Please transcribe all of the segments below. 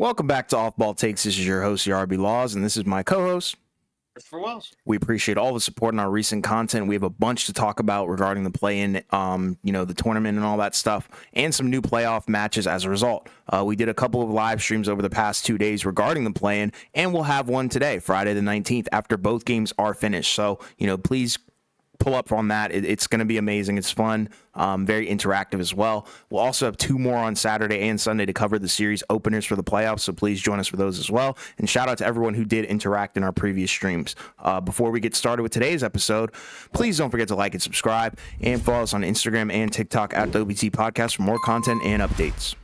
Welcome back to Off Ball Takes. This is your host, Yarby Laws, and this is my co-host. Christopher Wells. We appreciate all the support in our recent content. We have a bunch to talk about regarding the play-in, the tournament and all that stuff, and some new playoff matches as a result. We did a couple of live streams over the past 2 days regarding the play-in, and we'll have one today, Friday the 19th, after both games are finished. So, please pull up on that. It's going to be amazing. It's fun, very interactive as well. We'll also have 2 more on Saturday and Sunday to cover the series openers for the playoffs, so please join us for those as well. And shout out to everyone who did interact in our previous streams. Before we get started with today's episode, please don't forget to like and subscribe, and follow us on Instagram and TikTok at the OBT Podcast for more content and updates.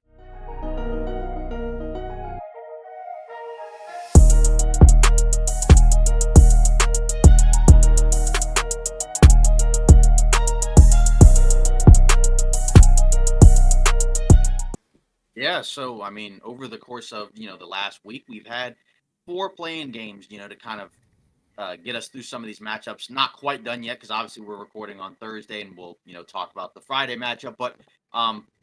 Yeah, so over the course of the last week, we've had 4 playing games, to kind of get us through some of these matchups. Not quite done yet because obviously we're recording on Thursday, and we'll talk about the Friday matchup. But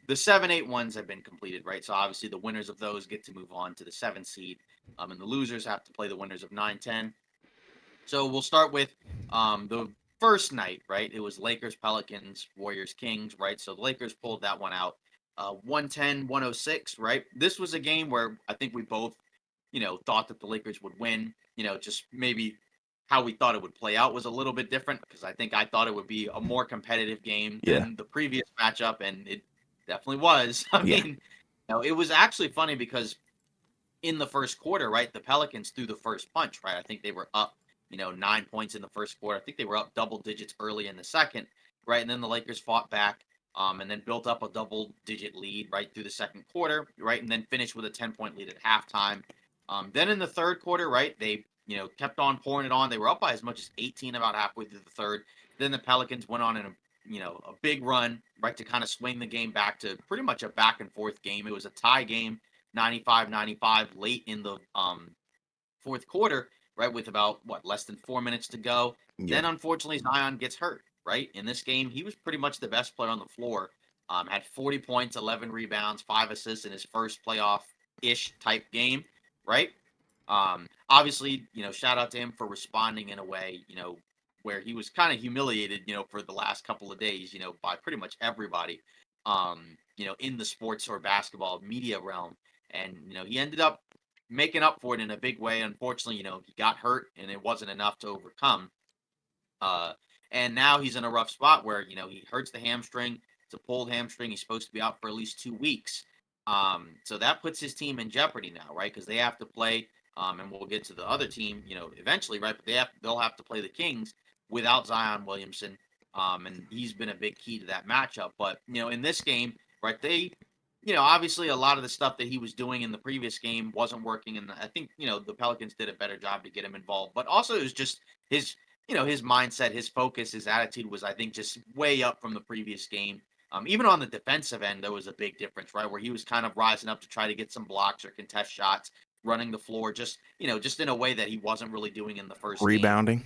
the 7-8 ones have been completed, right? So obviously the winners of those get to move on to the 7th seed, and the losers have to play the winners of 9-10. So we'll start with the first night, right? It was Lakers, Pelicans, Warriors, Kings, right? So the Lakers pulled that one out 110-106, right? This was a game where I think we both, thought that the Lakers would win. Just maybe how we thought it would play out was a little bit different because I think I thought it would be a more competitive game Yeah. than the previous matchup, and it definitely was. Yeah. It was actually funny because in the first quarter, right, the Pelicans threw the first punch, right? I think they were up, 9 points in the first quarter. I think they were up double digits early in the second, right? And then the Lakers fought back, and then built up a double digit lead right through the second quarter, right? And then finished with a 10-point lead at halftime. Then in the third quarter, right, they, kept on pouring it on. They were up by as much as 18 about halfway through the third. Then the Pelicans went on in a big run, right, to kind of swing the game back to pretty much a back and forth game. It was a tie game 95-95 late in the fourth quarter, right, with about less than 4 minutes to go. Yeah. Then unfortunately Zion gets hurt, right? In this game, he was pretty much the best player on the floor. Had 40 points, 11 rebounds, 5 assists in his first playoff-ish type game, right? Obviously, shout out to him for responding in a way, where he was kind of humiliated, for the last couple of days, by pretty much everybody, in the sports or basketball media realm. And, he ended up making up for it in a big way. Unfortunately, he got hurt and it wasn't enough to overcome. Uh, and now he's in a rough spot where, he hurts the hamstring. It's a pulled hamstring. He's supposed to be out for at least 2 weeks. So that puts his team in jeopardy now, right? Because they have to play, and we'll get to the other team, eventually, right? But they'll have to play the Kings without Zion Williamson. And he's been a big key to that matchup. But, in this game, right, they obviously a lot of the stuff that he was doing in the previous game wasn't working. And I think, the Pelicans did a better job to get him involved. But also it was just his, his mindset, his focus, his attitude was, I think, just way up from the previous game. Even on the defensive end, there was a big difference, right? Where he was kind of rising up to try to get some blocks or contest shots, running the floor, just in a way that he wasn't really doing in the first game. Rebounding.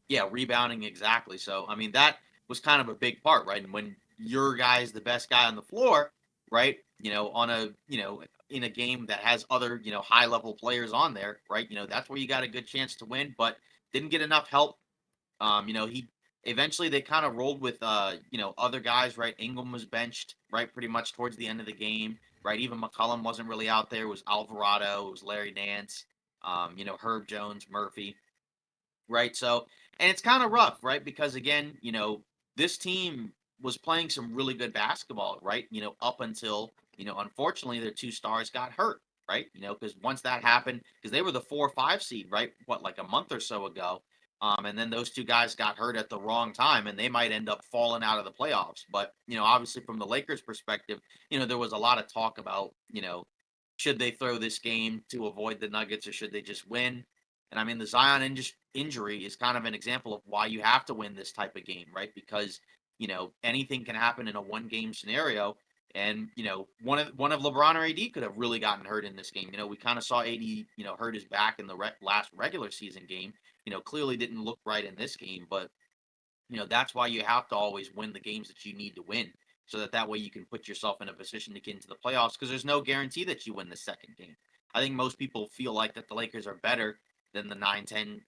Yeah, rebounding exactly. So that was kind of a big part, right? And when your guy is the best guy on the floor, right? On a in a game that has other high level players on there, right? That's where you got a good chance to win, but didn't get enough help. He eventually they kind of rolled with other guys, right? Ingram was benched, right, pretty much towards the end of the game, right? Even McCollum wasn't really out there. It was Alvarado, it was Larry Nance, Herb Jones, Murphy, right? So, and it's kind of rough, right? Because again, this team was playing some really good basketball, right? Up until, unfortunately their 2 stars got hurt, right? Because once that happened, because they were the 4 or 5 seed, right? Like a month or so ago. And then those 2 guys got hurt at the wrong time and they might end up falling out of the playoffs. But, obviously from the Lakers perspective, there was a lot of talk about, should they throw this game to avoid the Nuggets or should they just win? And the Zion injury is kind of an example of why you have to win this type of game, right? Because anything can happen in a one-game scenario, and one of LeBron or AD could have really gotten hurt in this game. We kind of saw AD hurt his back in the last regular season game. Clearly didn't look right in this game, but that's why you have to always win the games that you need to win, so that way you can put yourself in a position to get into the playoffs. Because there's no guarantee that you win the second game. I think most people feel like that the Lakers are better than the 9, 10,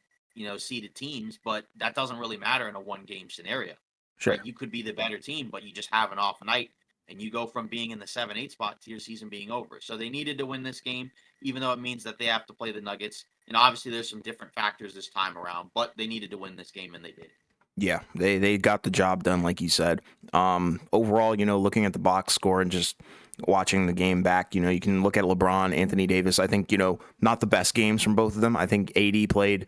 seeded teams, but that doesn't really matter in a one game scenario, Sure. right? You could be the better team, but you just have an off night and you go from being in the 7, 8 spot to your season being over. So they needed to win this game, even though it means that they have to play the Nuggets. And obviously there's some different factors this time around, but they needed to win this game and they did. Yeah, they got the job done, like you said. Overall, looking at the box score and just watching the game back, you can look at LeBron, Anthony Davis. I think not the best games from both of them. I think AD played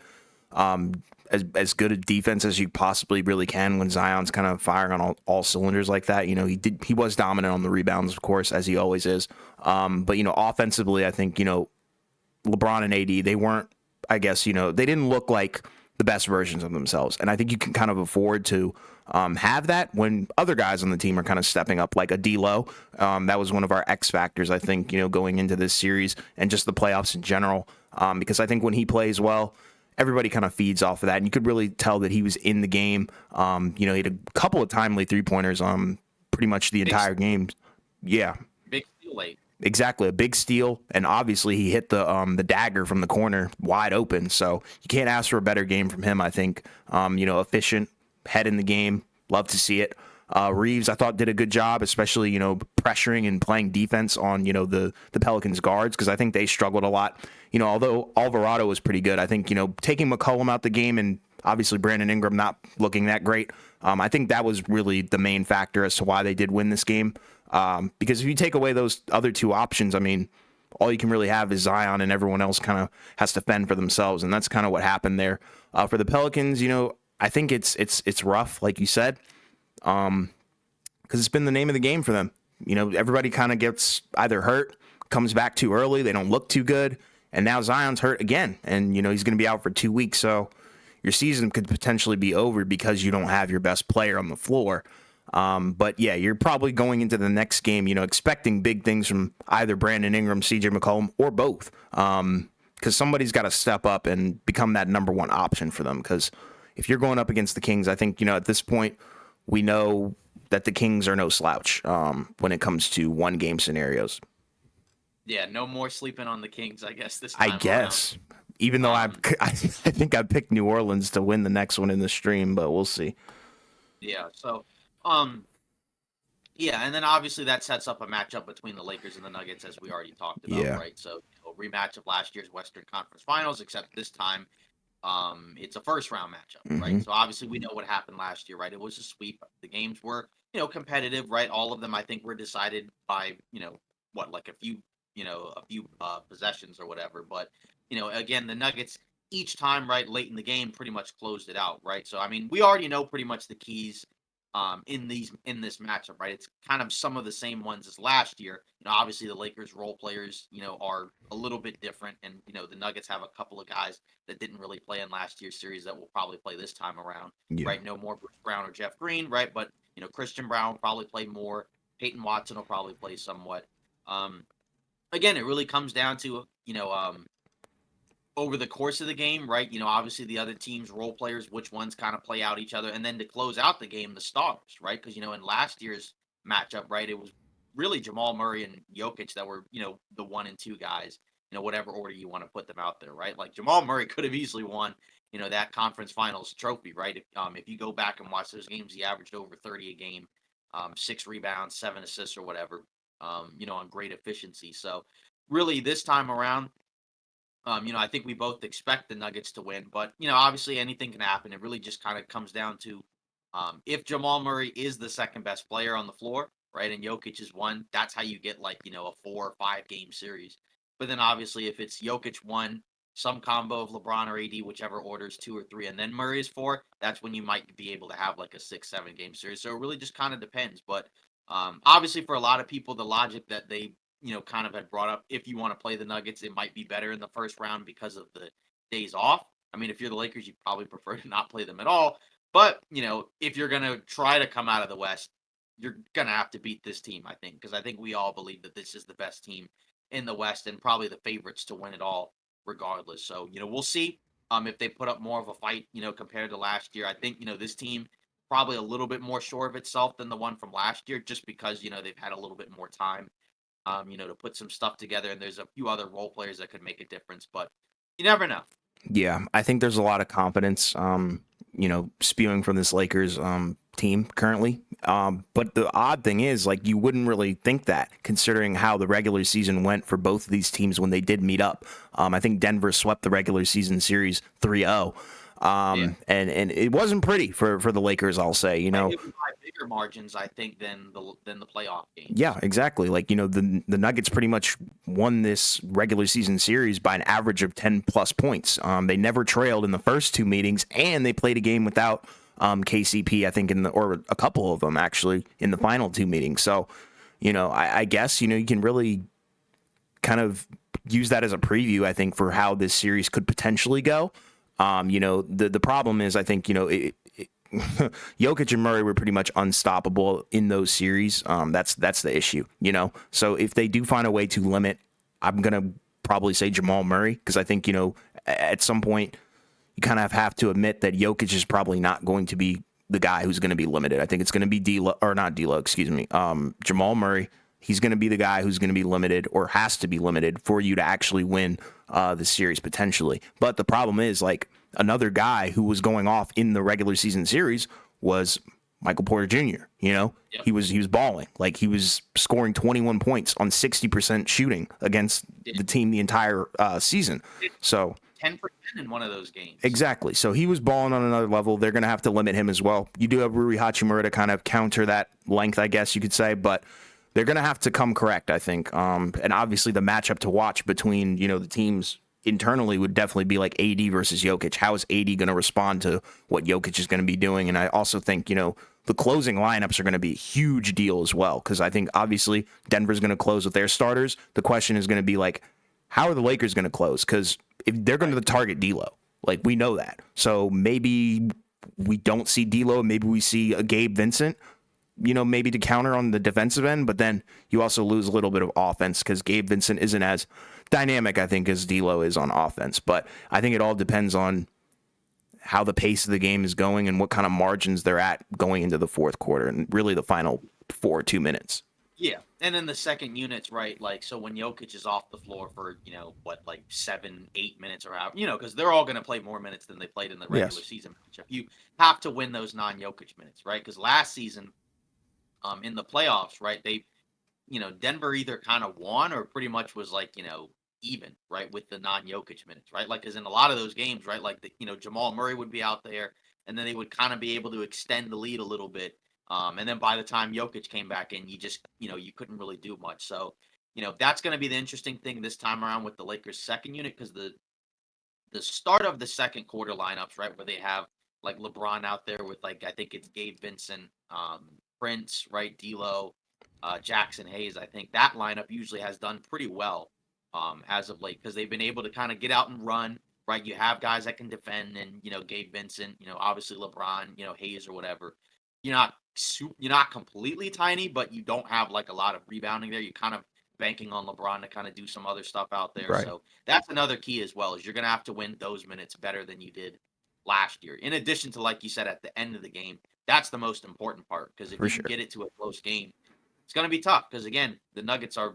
as good a defense as you possibly really can when Zion's kind of firing on all cylinders like that. He was dominant on the rebounds, of course, as he always is. But offensively, I think LeBron and AD, they weren't, I guess, they didn't look like the best versions of themselves. And I think you can kind of afford to have that when other guys on the team are kind of stepping up, like a D'Lo. That was one of our X factors, I think, going into this series and just the playoffs in general. Because I think when he plays well, everybody kind of feeds off of that. And you could really tell that he was in the game. He had a couple of timely three-pointers pretty much the Big, entire game. Yeah, big steal late. exactly, a big steal, and obviously he hit the dagger from the corner wide open. So you can't ask for a better game from him. I think efficient, head in the game. Love to see it. Reeves, I thought, did a good job, especially pressuring and playing defense on the Pelicans guards, because I think they struggled a lot. Although Alvarado was pretty good, I think taking McCollum out the game and obviously Brandon Ingram not looking that great. I think that was really the main factor as to why they did win this game. Because if you take away those other two options, I mean, all you can really have is Zion, and everyone else kind of has to fend for themselves, and that's kind of what happened there. For the Pelicans, I think it's rough, like you said, because it's been the name of the game for them. Everybody kind of gets either hurt, comes back too early, they don't look too good, and now Zion's hurt again, and he's going to be out for 2 weeks, so your season could potentially be over because you don't have your best player on the floor. But yeah, you're probably going into the next game, expecting big things from either Brandon Ingram, CJ McCollum, or both. Because somebody's got to step up and become that number one option for them. Because if you're going up against the Kings, I think, at this point, we know that the Kings are no slouch when it comes to one game scenarios. Yeah, no more sleeping on the Kings, I guess, this I time around. guess. Even though I think I picked New Orleans to win the next one in the stream, but we'll see. Yeah, so um yeah, and then obviously that sets up a matchup between the Lakers and the Nuggets, as we already talked about, Yeah. right? So rematch of last year's Western Conference Finals, except this time it's a first round matchup, right? Hmm. So obviously we know what happened last year, right? It was a sweep. The games were, competitive, right? All of them I think were decided by, what, like a few possessions or whatever. But, again, the Nuggets each time, right, late in the game pretty much closed it out, right? So I mean, we already know pretty much the keys in this matchup, right? It's kind of some of the same ones as last year. Obviously the Lakers role players, are a little bit different, and the Nuggets have a couple of guys that didn't really play in last year's series that will probably play this time around, Yeah. right? No more Bruce Brown or Jeff Green, right? But Christian Brown will probably play more. Peyton Watson will probably play somewhat. Um, Again, it really comes down to over the course of the game, right? Obviously the other team's role players, which ones kind of play out each other, and then to close out the game, the stars, right? Because in last year's matchup, right, it was really Jamal Murray and Jokic that were the 1 and 2 guys, whatever order you want to put them out there, right? Like Jamal Murray could have easily won, that conference finals trophy, right? If you go back and watch those games, he averaged over 30 a game, 6 rebounds, 7 assists, or whatever, on great efficiency. So really, this time around. I think we both expect the Nuggets to win, but obviously anything can happen. It really just kind of comes down to if Jamal Murray is the second best player on the floor, right, and Jokic is one, that's how you get like a 4 or 5 game series. But then obviously if it's Jokic one, some combo of LeBron or AD, whichever orders 2 or 3, and then Murray is four, that's when you might be able to have like a 6, 7 game series. So it really just kind of depends. But obviously for a lot of people, the logic that they kind of had brought up. If you want to play the Nuggets, it might be better in the first round because of the days off. I mean, if you're the Lakers, you probably prefer to not play them at all. But, if you're going to try to come out of the West, you're going to have to beat this team, I think, because I think we all believe that this is the best team in the West and probably the favorites to win it all regardless. So, we'll see if they put up more of a fight, compared to last year. I think, this team probably a little bit more sure of itself than the one from last year just because, they've had a little bit more time to put some stuff together. And there's a few other role players that could make a difference, but you never know. Yeah, I think there's a lot of confidence, spewing from this Lakers team currently. But the odd thing is, like, you wouldn't really think that, considering how the regular season went for both of these teams when they did meet up. I think Denver swept the regular season series 3-0. And it wasn't pretty for the Lakers, I'll say. It was by bigger margins, I think, than the playoff games. Yeah, exactly. Like, the Nuggets pretty much won this regular season series by an average of 10 plus points. They never trailed in the first two meetings, and they played a game without KCP, I think, or a couple of them actually in the final two meetings. So, I guess, you can really kind of use that as a preview, I think, for how this series could potentially go. The problem is, I think, Jokic and Murray were pretty much unstoppable in those series. That's the issue, So if they do find a way to limit, I'm gonna probably say Jamal Murray, because I think, at some point you kind of have to admit that Jokic is probably not going to be the guy who's going to be limited. I think it's going to be Jamal Murray. He's going to be the guy who's going to be limited, or has to be limited, for you to actually win the series potentially. But the problem is, like, another guy who was going off in the regular season series was Michael Porter Jr. Yep. He was balling. Like, he was scoring 21 points on 60% shooting against the team the entire season. So 10% in one of those games. Exactly. So he was balling on another level. They're going to have to limit him as well. You do have Rui Hachimura to kind of counter that length, I guess you could say, but they're going to have to come correct, I think. And obviously the matchup to watch between, the teams internally would definitely be like AD versus Jokic. How is AD going to respond to what Jokic is going to be doing? And I also think, the closing lineups are going to be a huge deal as well, because I think obviously Denver's going to close with their starters. The question is going to be, like, how are the Lakers going to close? Because if they're going to target D'Lo, like, we know that. So maybe we don't see D'Lo. Maybe we see a Gabe Vincent, maybe to counter on the defensive end. But then you also lose a little bit of offense, because Gabe Vincent isn't as dynamic, I think, as D'Lo is on offense. But I think it all depends on how the pace of the game is going and what kind of margins they're at going into the fourth quarter and really the final 2 minutes. Yeah, and then the second unit's right. Like, so when Jokic is off the floor for 7-8 minutes or out, because they're all going to play more minutes than they played in the regular season matchup. You have to win those non-Jokic minutes, right? Because last season, in the playoffs, right, they, Denver either kind of won or pretty much was like, even, right, with the non-Jokic minutes, right? Like, because in a lot of those games, right, like Jamal Murray would be out there, and then they would kind of be able to extend the lead a little bit. And then by the time Jokic came back in, you just, you couldn't really do much. So, that's going to be the interesting thing this time around with the Lakers' second unit, because the start of the second quarter lineups, right, where they have like LeBron out there with, like, I think it's Gabe Vincent, Prince, right, D'Lo, Jackson Hayes. I think that lineup usually has done pretty well as of late, because they've been able to kind of get out and run. Right, you have guys that can defend, and Gabe Vincent, obviously LeBron, Hayes or whatever. You're not completely tiny, but you don't have like a lot of rebounding there. You're kind of banking on LeBron to kind of do some other stuff out there. Right. So that's another key as well, is you're going to have to win those minutes better than you did last year. In addition to, like you said, at the end of the game, that's the most important part, because if you can get it to a close game, it's going to be tough, because again, the Nuggets are,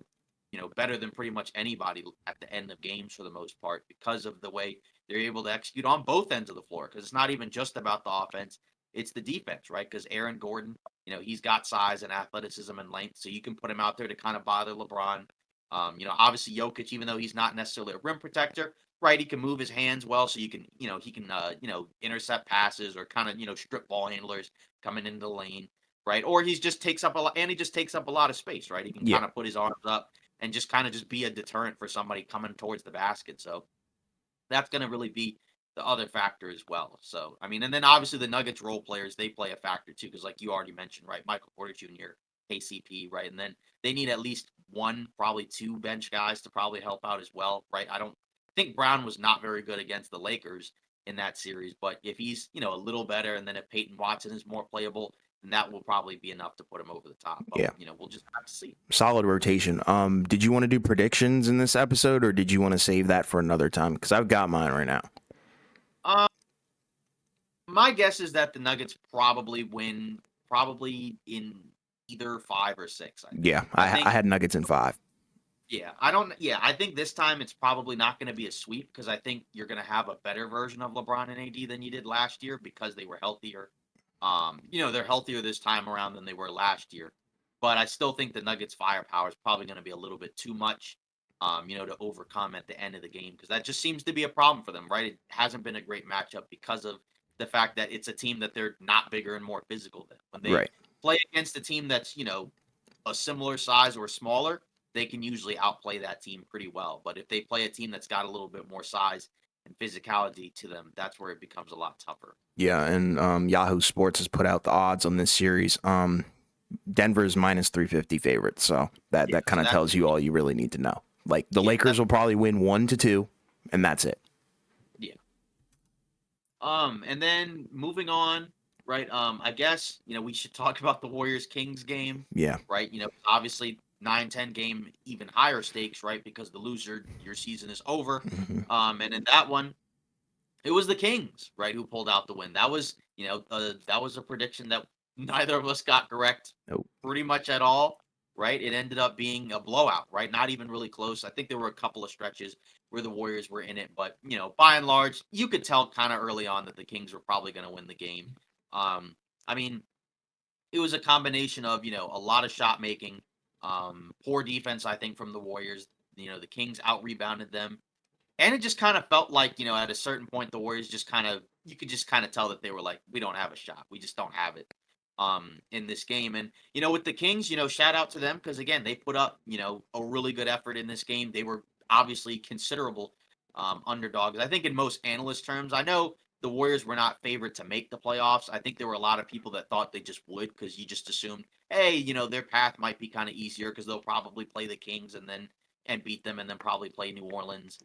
better than pretty much anybody at the end of games for the most part, because of the way they're able to execute on both ends of the floor. Because it's not even just about the offense. It's the defense, right? Because Aaron Gordon, he's got size and athleticism and length, so you can put him out there to kind of bother LeBron. Obviously Jokic, even though he's not necessarily a rim protector, right? He can move his hands well, so you can, he can, intercept passes or kind of, strip ball handlers coming into the lane, right? Or he just takes up a lot, and he just takes up a lot of space, right? He can kind of put his arms up and just kind of just be a deterrent for somebody coming towards the basket. So that's going to really be the other factor as well. So, I mean, and then obviously the Nuggets role players, they play a factor too, because like you already mentioned, right, Michael Porter Jr., KCP, right, and then they need at least one, probably two bench guys to probably help out as well, right? I think Brown was not very good against the Lakers in that series, but if he's, a little better, and then if Peyton Watson is more playable, then that will probably be enough to put him over the top. But, we'll just have to see. Solid rotation. Did you want to do predictions in this episode, or did you want to save that for another time? Because I've got mine right now. My guess is that the Nuggets probably win, probably in either 5 or 6. I had Nuggets in 5. Yeah, I don't. Yeah, I think this time it's probably not going to be a sweep because I think you're going to have a better version of LeBron and AD than you did last year because they were healthier. They're healthier this time around than they were last year. But I still think the Nuggets' firepower is probably going to be a little bit too much, to overcome at the end of the game because that just seems to be a problem for them, right? It hasn't been a great matchup because of the fact that it's a team that they're not bigger and more physical than. When they Right. play against a team that's a similar size or smaller, they can usually outplay that team pretty well. But if they play a team that's got a little bit more size and physicality to them, that's where it becomes a lot tougher. Yeah, and Yahoo Sports has put out the odds on this series. Denver's minus 350 favorite, so that Yeah, that kind so of that's tells you all you really need to know. Like the yeah, Lakers that's will probably win 1-2, and that's it. yeah. And then moving on, right? I guess we should talk about the Warriors Kings game, Yeah. right? Obviously 9-10 game, even higher stakes, right? Because the loser, your season is over. Hmm. And in that one, it was the Kings, right, who pulled out the win. That was a prediction that neither of us got correct Nope. pretty much at all, right? It ended up being a blowout, right? Not even really close. I think there were a couple of stretches where the Warriors were in it, but by and large, you could tell kind of early on that the Kings were probably going to win the game. Um, I mean, it was a combination of a lot of shot making, poor defense, I think, from the Warriors. The Kings out rebounded them, and it just kind of felt like, at a certain point, the Warriors just kind of, you could just kind of tell that they were like, we don't have a shot. We just don't have it in this game. And, with the Kings, shout out to them because, again, they put up, a really good effort in this game. They were obviously considerable underdogs. I think in most analyst terms, I know the Warriors were not favored to make the playoffs. I think there were a lot of people that thought they just would because you just assumed, hey, their path might be kind of easier because they'll probably play the Kings and beat them and then probably play New Orleans.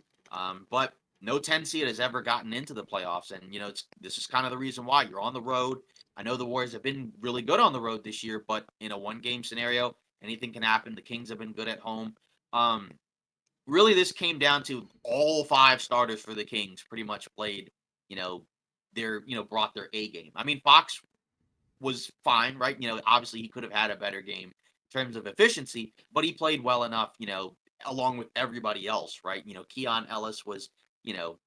But no 10 seed has ever gotten into the playoffs. And, this is kind of the reason why you're on the road. I know the Warriors have been really good on the road this year, but in a one game scenario, anything can happen. The Kings have been good at home. Um, Really, this came down to all five starters for the Kings pretty much played, you know, brought their A game. I mean, Fox was fine, right? Obviously he could have had a better game in terms of efficiency, but he played well enough, along with everybody else, right? Keon Ellis was, you know,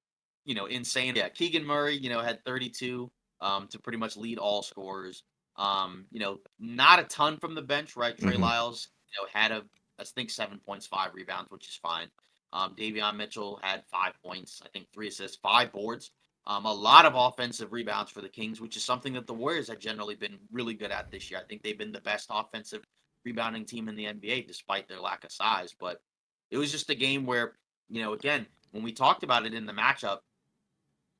insane. Yeah, Keegan Murray, had 32 to pretty much lead all scorers. Not a ton from the bench, right? Trey Hmm. Lyles, had I think 7 points, 5 rebounds, which is fine. Davion Mitchell had 5 points, I think 3 assists, 5 boards. A lot of offensive rebounds for the Kings, which is something that the Warriors have generally been really good at this year. I think they've been the best offensive rebounding team in the NBA despite their lack of size. But it was just a game where, again, when we talked about it in the matchup,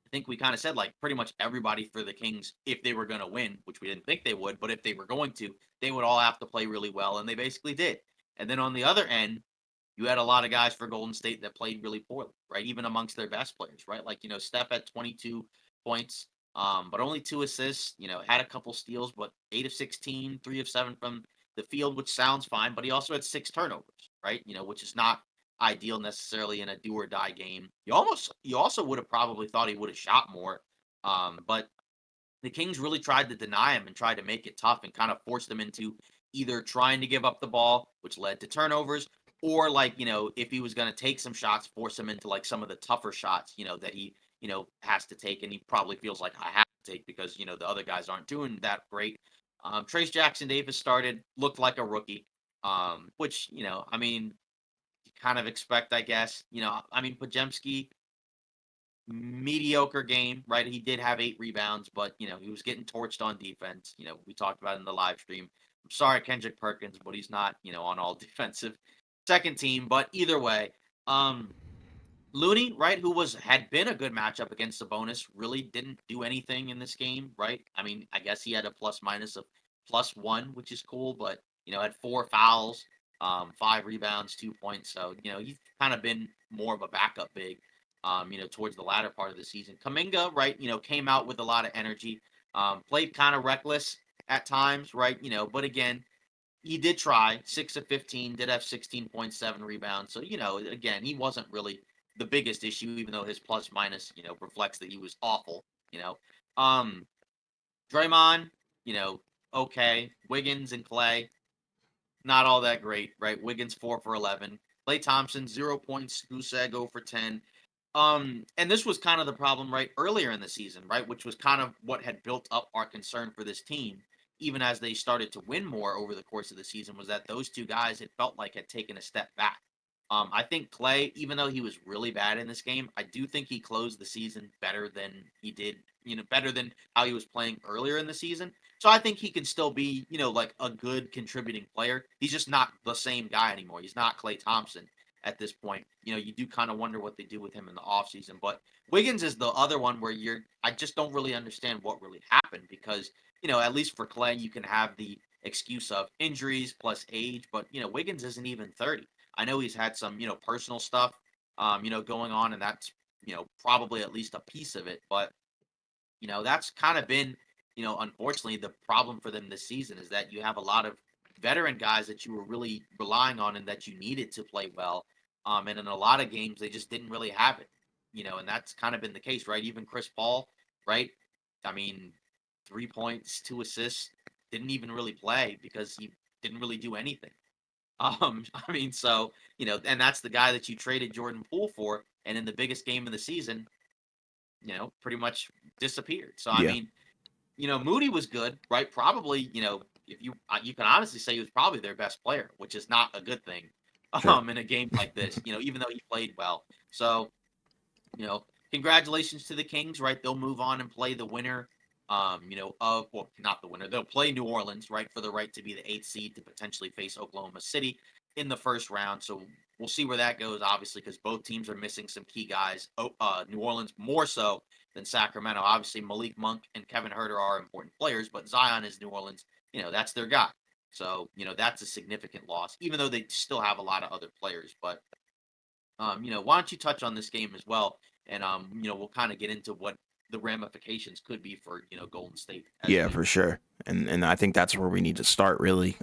I think we kind of said like pretty much everybody for the Kings, if they were going to win, which we didn't think they would, but if they were going to, they would all have to play really well. And they basically did. And then on the other end, you had a lot of guys for Golden State that played really poorly, right? Even amongst their best players, right? Like, Steph had 22 points, but only 2 assists, had a couple steals, but 8 of 16, 3 of 7 from the field, which sounds fine, but he also had 6 turnovers, right? Which is not ideal necessarily in a do or die game. You also would have probably thought he would have shot more. But the Kings really tried to deny him and tried to make it tough and kind of force them into either trying to give up the ball, which led to turnovers, or like, if he was going to take some shots, force him into like some of the tougher shots, that he, has to take. And he probably feels like I have to take because, the other guys aren't doing that great. Trace Jackson Davis started, looked like a rookie, which, I mean, you kind of expect, I guess. I mean, Pajemski, mediocre game, right? He did have 8 rebounds, but he was getting torched on defense. We talked about it in the live stream. I'm sorry, Kendrick Perkins, but he's not, on all defensive second team. But either way, um, Looney, right, who had been a good matchup against Sabonis, really didn't do anything in this game, right? I mean, I guess he had a plus minus of +1, which is cool, but had 4 fouls, 5 rebounds, 2 points. So he's kind of been more of a backup big, towards the latter part of the season. Kaminga, right, came out with a lot of energy, played kind of reckless at times, right, but again, he did try 6 of 15, did have 16.7 rebounds. So, again, he wasn't really the biggest issue, even though his plus minus, reflects that he was awful, you know. Um, Draymond, you know, okay. Wiggins and Clay, not all that great, right? Wiggins 4 for 11. Klay Thompson, 0 points. Guseg 0 for 10. And this was kind of the problem right earlier in the season, right? Which was kind of what had built up our concern for this team, even as they started to win more over the course of the season, was that those two guys, it felt like, had taken a step back. I think Clay, even though he was really bad in this game, I do think he closed the season better than he did, better than how he was playing earlier in the season. So I think he can still be, like a good contributing player. He's just not the same guy anymore. He's not Clay Thompson at this point. You do kind of wonder what they do with him in the offseason. But Wiggins is the other one where I just don't really understand what really happened because, at least for Clay, you can have the excuse of injuries plus age, but, Wiggins isn't even 30. I know he's had some, personal stuff, going on, and that's, probably at least a piece of it. But, that's kind of been, unfortunately, the problem for them this season is that you have a lot of veteran guys that you were really relying on and that you needed to play well. And in a lot of games, they just didn't really have it, and that's kind of been the case, right? Even Chris Paul, right? I mean, 3 points, 2 assists, didn't even really play because he didn't really do anything. I mean, so, and that's the guy that you traded Jordan Poole for, and in the biggest game of the season, pretty much disappeared. So, I Yeah, mean, Moody was good, right? Probably, if you can honestly say he was probably their best player, which is not a good thing, sure. in a game like this, even though he played well. So, congratulations to the Kings, right? They'll move on and play the winner, well, not the winner. They'll play New Orleans, right, for the right to be the 8th seed to potentially face Oklahoma City in the first round. So we'll see where that goes, obviously, because both teams are missing some key guys. New Orleans more so than Sacramento. Obviously, Malik Monk and Kevin Herter are important players, but Zion is New Orleans. That's their guy. So, that's a significant loss, even though they still have a lot of other players. But why don't you touch on this game as well? And we'll kind of get into what the ramifications could be for, Golden State as Yeah, well. for sure. And I think that's where we need to start really.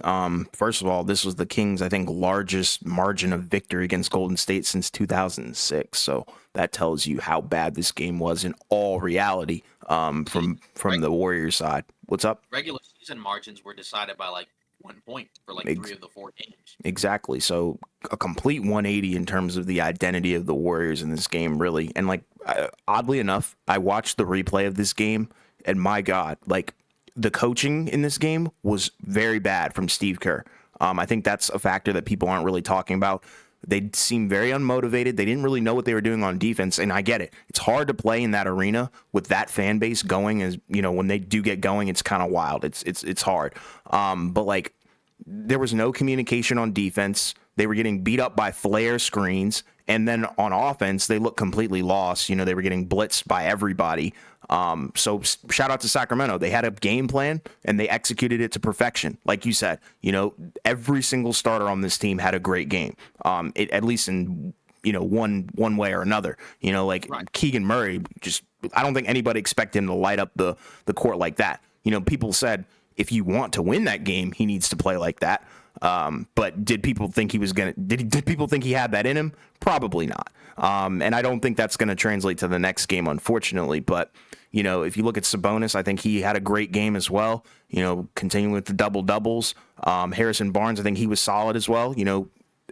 First of all, this was the Kings, I think, largest margin of victory against Golden State since 2006. So that tells you how bad this game was in all reality. See, From the Warriors side. What's up? regular season margins were decided by like 1 point for like three Ex- of the four games. exactly. So a complete 180 in terms of the identity of the Warriors in this game, really. And like, oddly enough, I watched the replay of this game, and my God, like the coaching in this game was very bad from Steve Kerr. I think that's a factor that people aren't really talking about. They seem very unmotivated. They didn't really know what they were doing on defense, and I get it. It's hard to play in that arena with that fan base going. As when they do get going, it's kind of wild. It's hard. But like there was no communication on defense. They were getting beat up by flare screens. And then on offense, they looked completely lost. They were getting blitzed by everybody. So shout out to Sacramento. They had a game plan and they executed it to perfection. Like you said, every single starter on this team had a great game. At least in one way or another. Like Right. Keegan Murray, just I don't think anybody expected him to light up the court like that. People said if you want to win that game, he needs to play like that. But did people think he was gonna? Did people think he had that in him? Probably not. And I don't think that's going to translate to the next game, unfortunately. But if you look at Sabonis, I think he had a great game as well. Continuing with the double doubles. Harrison Barnes, I think he was solid as well.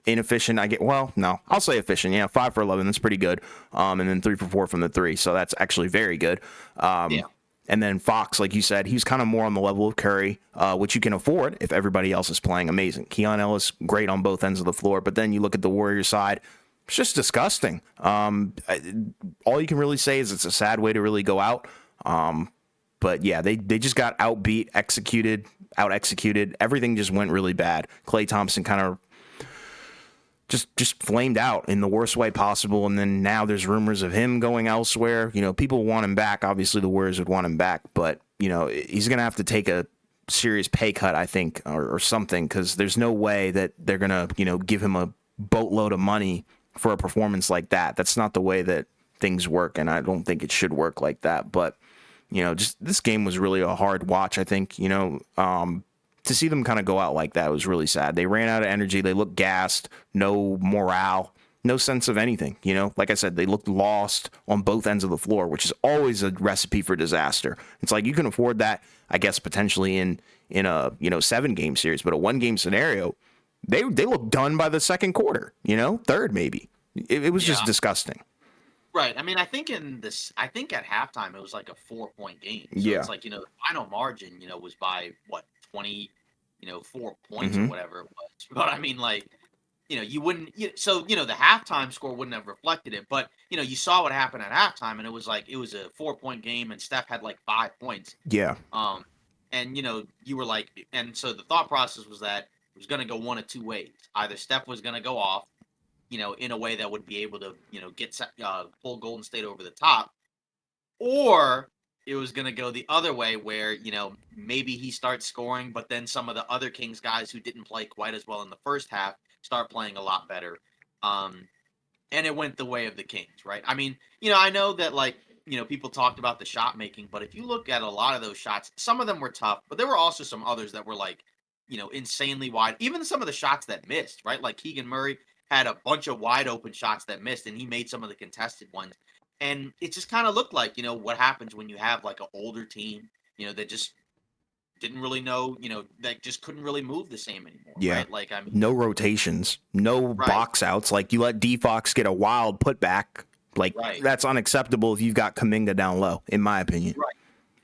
Inefficient. I'll say efficient. Yeah, 5 for 11. That's pretty good. And then 3 for 4 from the three. So that's actually very good. Yeah. And then Fox, like you said, he's kind of more on the level of Curry, which you can afford if everybody else is playing amazing. Keon Ellis, great on both ends of the floor. But then you look at the Warriors side, it's just disgusting. All you can really say is it's a sad way to really go out. But yeah, they just got outbeat, out executed. Everything just went really bad. Klay Thompson kind of just flamed out in the worst way possible. And then now there's rumors of him going elsewhere. People want him back. Obviously, the Warriors would want him back, but he's going to have to take a serious pay cut, I think, or something, because there's no way that they're going to, give him a boatload of money for a performance like that. That's not the way that things work, and I don't think it should work like that. But, just this game was really a hard watch, I think, to see them kind of go out like that was really sad. They ran out of energy. They looked gassed, no morale, no sense of anything. Like I said, they looked lost on both ends of the floor, which is always a recipe for disaster. It's like you can afford that, I guess, potentially in a 7-game series, but a 1-game scenario, They looked done by the second quarter, third maybe. It was just Yeah. disgusting. Right. I mean, I think at halftime it was like a 4-point game. So Yeah. it's like, the final margin, was by what, 20, 4 points or Hmm. whatever it was. But I mean, like, you wouldn't, so, the halftime score wouldn't have reflected it. But, you saw what happened at halftime and it was like, it was a 4-point game and Steph had like 5 points. Yeah. Um, and, you were like, and so the thought process was that it was going to go one of two ways. Either Steph was going to go off, in a way that would be able to, get pull Golden State over the top, or it was going to go the other way where, maybe he starts scoring, but then some of the other Kings guys who didn't play quite as well in the first half start playing a lot better. Um, and it went the way of the Kings, right? I mean, I know that like, people talked about the shot making, but if you look at a lot of those shots, some of them were tough, but there were also some others that were like, insanely wide. Even some of the shots that missed, right? Like Keegan Murray had a bunch of wide open shots that missed, and he made some of the contested ones. And it just kind of looked like, what happens when you have like an older team, that just didn't really know, that just couldn't really move the same anymore, Yeah. right? Like, I mean, No rotations, no right, box outs. Like you let D Fox get a wild putback. Like right. that's unacceptable if you've got Kaminga down low, in my opinion. Right.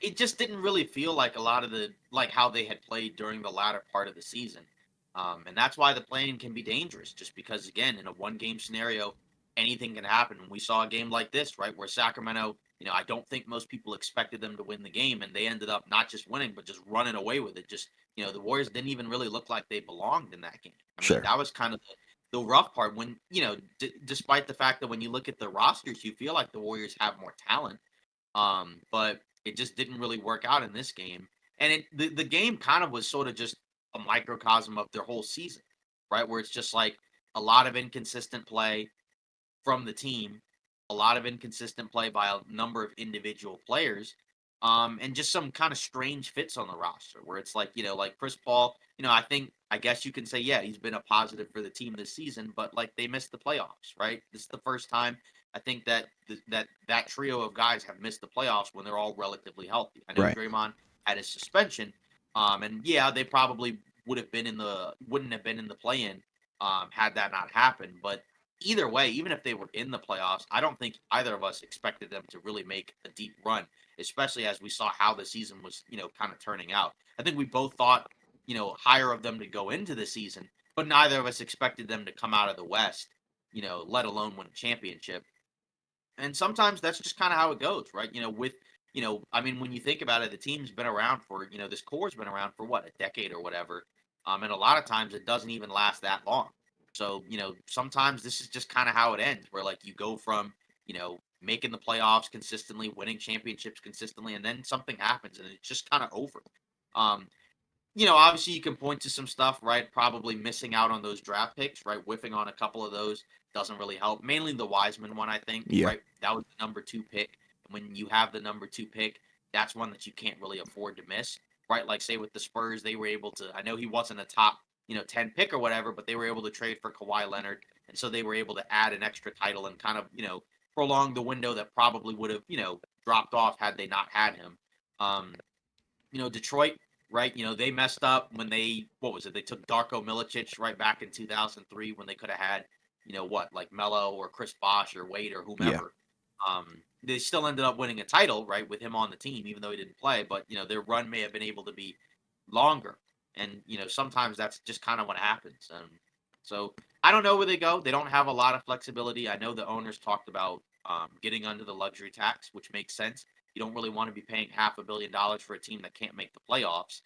It just didn't really feel like a lot of like how they had played during the latter part of the season. And that's why the playing can be dangerous, just because again, in a one game scenario, anything can happen. We saw a game like this, right, where Sacramento, I don't think most people expected them to win the game, and they ended up not just winning, but just running away with it. Just, the Warriors didn't even really look like they belonged in that game. I mean, Sure. that was kind of the rough part when, despite the fact that when you look at the rosters, you feel like the Warriors have more talent, but it just didn't really work out in this game. And the game kind of was sort of just a microcosm of their whole season, right? Where it's just like a lot of inconsistent play from the team, a lot of inconsistent play by a number of individual players, and just some kind of strange fits on the roster where it's like, like Chris Paul, I guess you can say, yeah, he's been a positive for the team this season, but like they missed the playoffs, right? This is the first time I think that that trio of guys have missed the playoffs when they're all relatively healthy. I know Right. Draymond had his suspension, and yeah, they probably wouldn't have been in the play-in, had that not happened. But either way, even if they were in the playoffs, I don't think either of us expected them to really make a deep run, especially as we saw how the season was, kind of turning out. I think we both thought, higher of them to go into the season, but neither of us expected them to come out of the West, let alone win a championship. And sometimes that's just kind of how it goes, right? I mean, when you think about it, the team's been around for, this core's been around for what, a decade or whatever. And a lot of times it doesn't even last that long. So, sometimes this is just kind of how it ends, where like you go from, making the playoffs consistently, winning championships consistently, and then something happens and it's just kind of over. Um, obviously you can point to some stuff, right? Probably missing out on those draft picks, right? Whiffing on a couple of those doesn't really help. Mainly the Wiseman one, I think, Yeah. right? That was the number 2 pick. When you have the number 2 pick, that's one that you can't really afford to miss, right? Like say with the Spurs, they were able to. I know he wasn't a top, 10 pick or whatever, but they were able to trade for Kawhi Leonard, and so they were able to add an extra title and kind of, prolong the window that probably would have, dropped off had they not had him. Um, Detroit, right? They messed up when what was it? They took Darko Milicic right back in 2003 when they could have had, what, like Melo or Chris Bosh or Wade or Yeah. whomever. They still ended up winning a title, right, with him on the team, even though he didn't play. But their run may have been able to be longer, and sometimes that's just kind of what happens. So I don't know where they go. They don't have a lot of flexibility. I know the owners talked about getting under the luxury tax, which makes sense. You don't really want to be paying $500 million for a team that can't make the playoffs.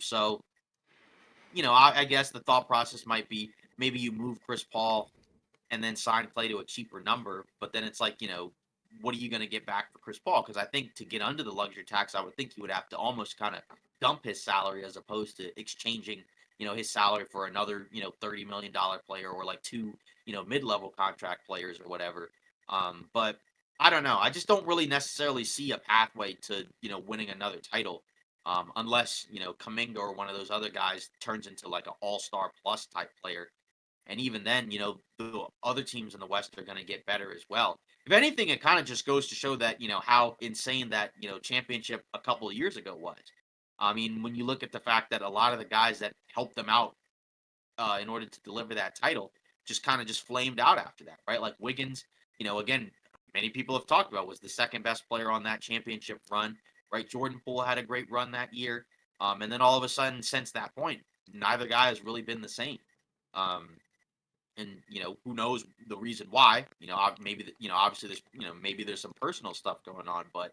So I guess the thought process might be maybe you move Chris Paul and then sign Clay to a cheaper number, but then it's like, what are you going to get back for Chris Paul? Because I think to get under the luxury tax, I would think you would have to almost kind of dump his salary as opposed to exchanging, his salary for another, $30 million player or like two, mid-level contract players or whatever. But I don't know. I just don't really necessarily see a pathway to, winning another title. Unless, Kaminga or one of those other guys turns into like an all-star plus type player. And even then, the other teams in the West are going to get better as well. If anything, it kind of just goes to show that, how insane that, championship a couple of years ago was. I mean, when you look at the fact that a lot of the guys that helped them out in order to deliver that title, just kind of just flamed out after that, right? Like Wiggins, again, many people have talked about was the second best player on that championship run, right? Jordan Poole had a great run that year, and then all of a sudden, since that point, neither guy has really been the same. Um, and who knows the reason why? Maybe obviously there's maybe there's some personal stuff going on, but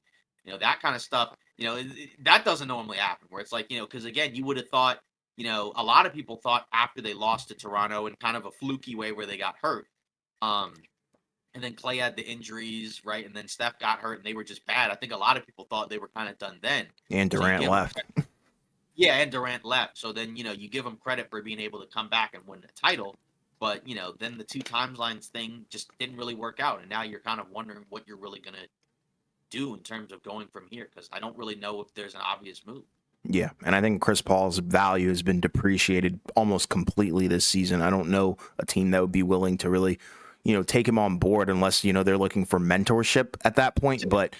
that kind of stuff, that doesn't normally happen. Where it's like because again, you would have thought a lot of people thought after they lost to Toronto in kind of a fluky way where they got hurt. Um, and then Clay had the injuries, right? And then Steph got hurt, and they were just bad. I think a lot of people thought they were kind of done then. And So you Durant give them, left. yeah, and Durant left. So then you give them credit for being able to come back and win the title. But then the two timelines thing just didn't really work out, and now you're kind of wondering what you're really gonna do in terms of going from here because I don't really know if there's an obvious move. Yeah, and I think Chris Paul's value has been depreciated almost completely this season. I don't know a team that would be willing to really, take him on board unless, they're looking for mentorship at that point. But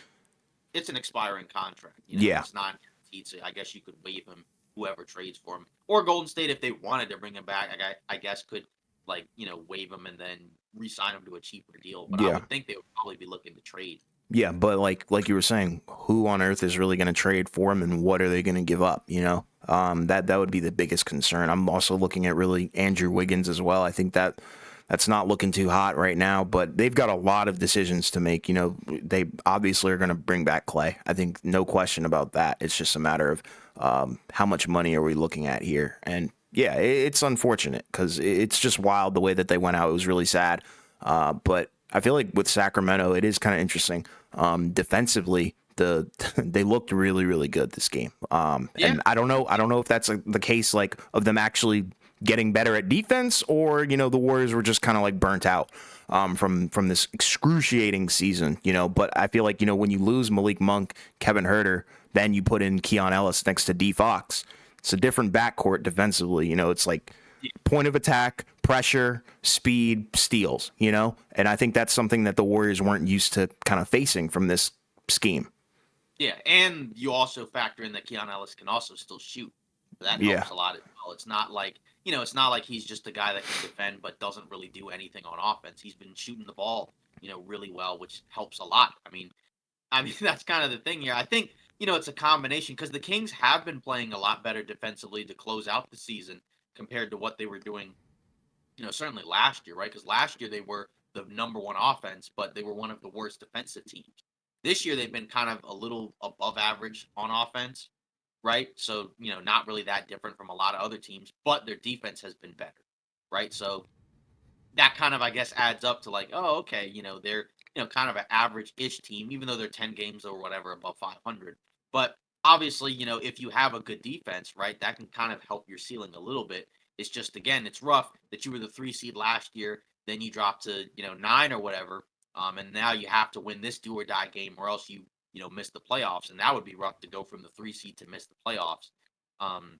It's an expiring contract. yeah, It's not guaranteed. So I guess you could waive him, whoever trades for him, or Golden State if they wanted to bring him back. I guess could waive him and then re-sign him to a cheaper deal. But I yeah, would think they would probably be looking to trade. yeah. But like you were saying, who on earth is really going to trade for him, and what are they going to give up? That would be the biggest concern. I'm also looking at really Andrew Wiggins as well. I think that's not looking too hot right now, but they've got a lot of decisions to make. They obviously are going to bring back Clay. I think no question about that. It's just a matter of how much money are we looking at here? And yeah, it's unfortunate because it's just wild the way that they went out. It was really sad. But I feel like with Sacramento, it is kind of interesting. Defensively, they looked really, really good this game. Yeah, And I don't know if that's the case, like of them actually getting better at defense, or the Warriors were just kind of like burnt out from this excruciating season. But I feel like when you lose Malik Monk, Kevin Herter, then you put in Keon Ellis next to D Fox. It's a different backcourt defensively. It's like point of attack, pressure, speed, steals. And I think that's something that the Warriors weren't used to kind of facing from this scheme. yeah, and you also factor in that Keon Ellis can also still shoot. That Yeah, helps a lot as well. It's not like he's just a guy that can defend but doesn't really do anything on offense. He's been shooting the ball, really well, which helps a lot. I mean that's kind of the thing here. I think it's a combination because the Kings have been playing a lot better defensively to close out the season compared to what they were doing. Certainly last year, right? Because last year they were the number one offense, but they were one of the worst defensive teams. This year they've been kind of a little above average on offense, right? So not really that different from a lot of other teams, but their defense has been better, right? So that kind of I guess adds up to like, oh, okay, they're kind of an average-ish team, even though they're 10 games or whatever above 500. But obviously, if you have a good defense, right, that can kind of help your ceiling a little bit. It's just again, it's rough that you were the 3 seed last year, then you dropped to 9 or whatever, and now you have to win this do or die game, or else you miss the playoffs, and that would be rough to go from the 3 seed to miss the playoffs. Um,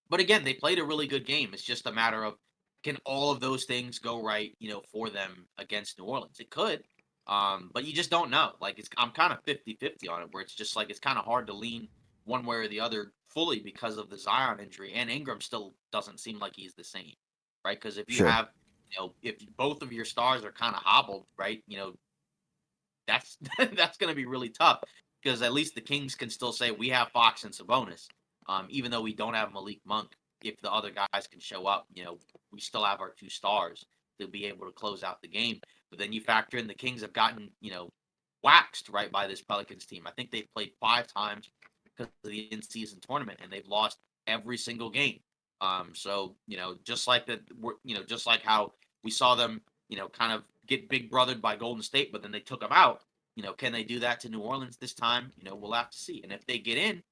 but again, they played a really good game. It's just a matter of can all of those things go right, for them against New Orleans? It could. But you just don't know. Like I'm kind of 50-50 on it where it's just like it's kind of hard to lean one way or the other fully because of the Zion injury and Ingram still doesn't seem like he's the same. Right? Because if you sure. have, if both of your stars are kind of hobbled, right? That's that's going to be really tough because at least the Kings can still say we have Fox and Sabonis, even though we don't have Malik Monk. If the other guys can show up, we still have our two stars to be able to close out the game. But then you factor in the Kings have gotten waxed right by this Pelicans team. I think they've played 5 times because of the in-season tournament, and they've lost every single game. So just like that, just like how we saw them, kind of get big brothered by Golden State, but then they took them out. Can they do that to New Orleans this time? We'll have to see. And if they get in,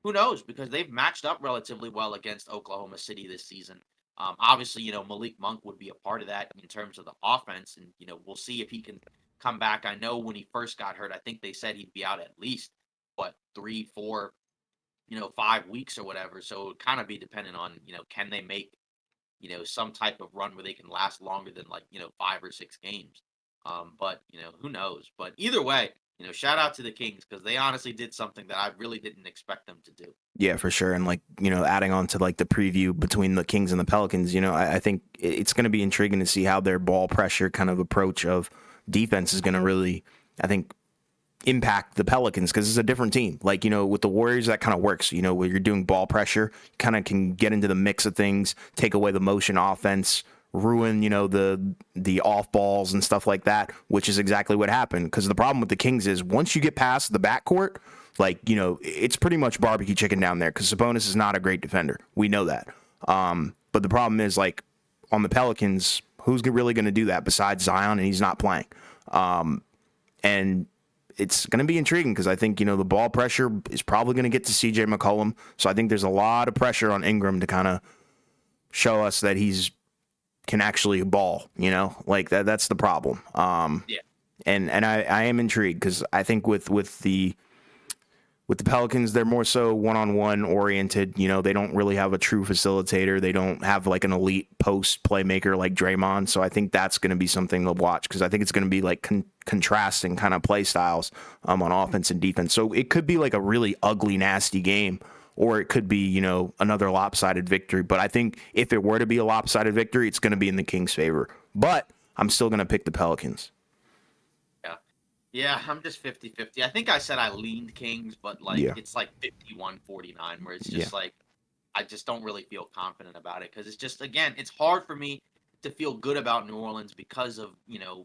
who knows? Because they've matched up relatively well against Oklahoma City this season. Obviously, Malik Monk would be a part of that in terms of the offense, and we'll see if he can come back. I know when he first got hurt, I think they said he'd be out at least 3, 4, 5 weeks or whatever. So it would kind of be dependent on can they make some type of run where they can last longer than 5 or 6 games. But who knows? But either way, shout out to the Kings because they honestly did something that I really didn't expect them to do. Yeah, for sure. And like, adding on to like the preview between the Kings and the Pelicans, I think it's going to be intriguing to see how their ball pressure kind of approach of defense is going to really, I think, impact the Pelicans because it's a different team. Like, with the Warriors, that kind of works. Where you're doing ball pressure, you kind of can get into the mix of things, take away the motion offense, ruin, the off balls and stuff like that, which is exactly what happened. Because the problem with the Kings is once you get past the backcourt, like, it's pretty much barbecue chicken down there because Sabonis is not a great defender. We know that. But the problem is, like, on the Pelicans, who's really going to do that besides Zion, and he's not playing. And it's going to be intriguing because I think, the ball pressure is probably going to get to CJ McCollum. So I think there's a lot of pressure on Ingram to kind of show us that he's can actually ball, like that's the problem. Yeah. And I am intrigued because I think with the Pelicans, they're more so one-on-one oriented. They don't really have a true facilitator. They don't have like an elite post playmaker like Draymond. So I think that's going to be something to watch because I think it's going to be like contrasting kind of play styles on offense and defense. So it could be like a really ugly, nasty game, or it could be, another lopsided victory. But I think if it were to be a lopsided victory, it's going to be in the Kings' favor. But I'm still going to pick the Pelicans. Yeah, I'm just 50-50. I think I said I leaned Kings, but Yeah. it's like 51-49 where it's Yeah. just like I just don't really feel confident about it because it's just again, it's hard for me to feel good about New Orleans because of,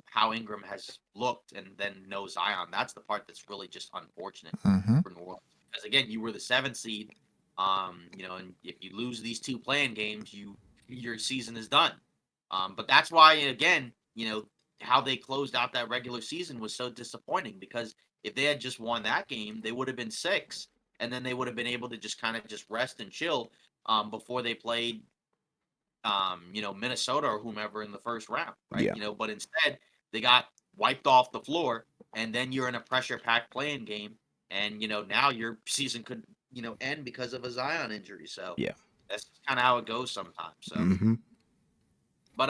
how Ingram has looked and then no Zion. That's the part that's really just unfortunate Mm-hmm. for New Orleans. Because again, you were the 7th seed. And if you lose these 2 playing games, your season is done. But that's why again, how they closed out that regular season was so disappointing because if they had just won that game, they would have been 6, and then they would have been able to just kind of just rest and chill before they played, Minnesota or whomever in the first round, right? Yeah. But instead they got wiped off the floor, and then you're in a pressure-packed playing game, and now your season could end because of a Zion injury. So Yeah. that's kind of how it goes sometimes. So. Mm-hmm. But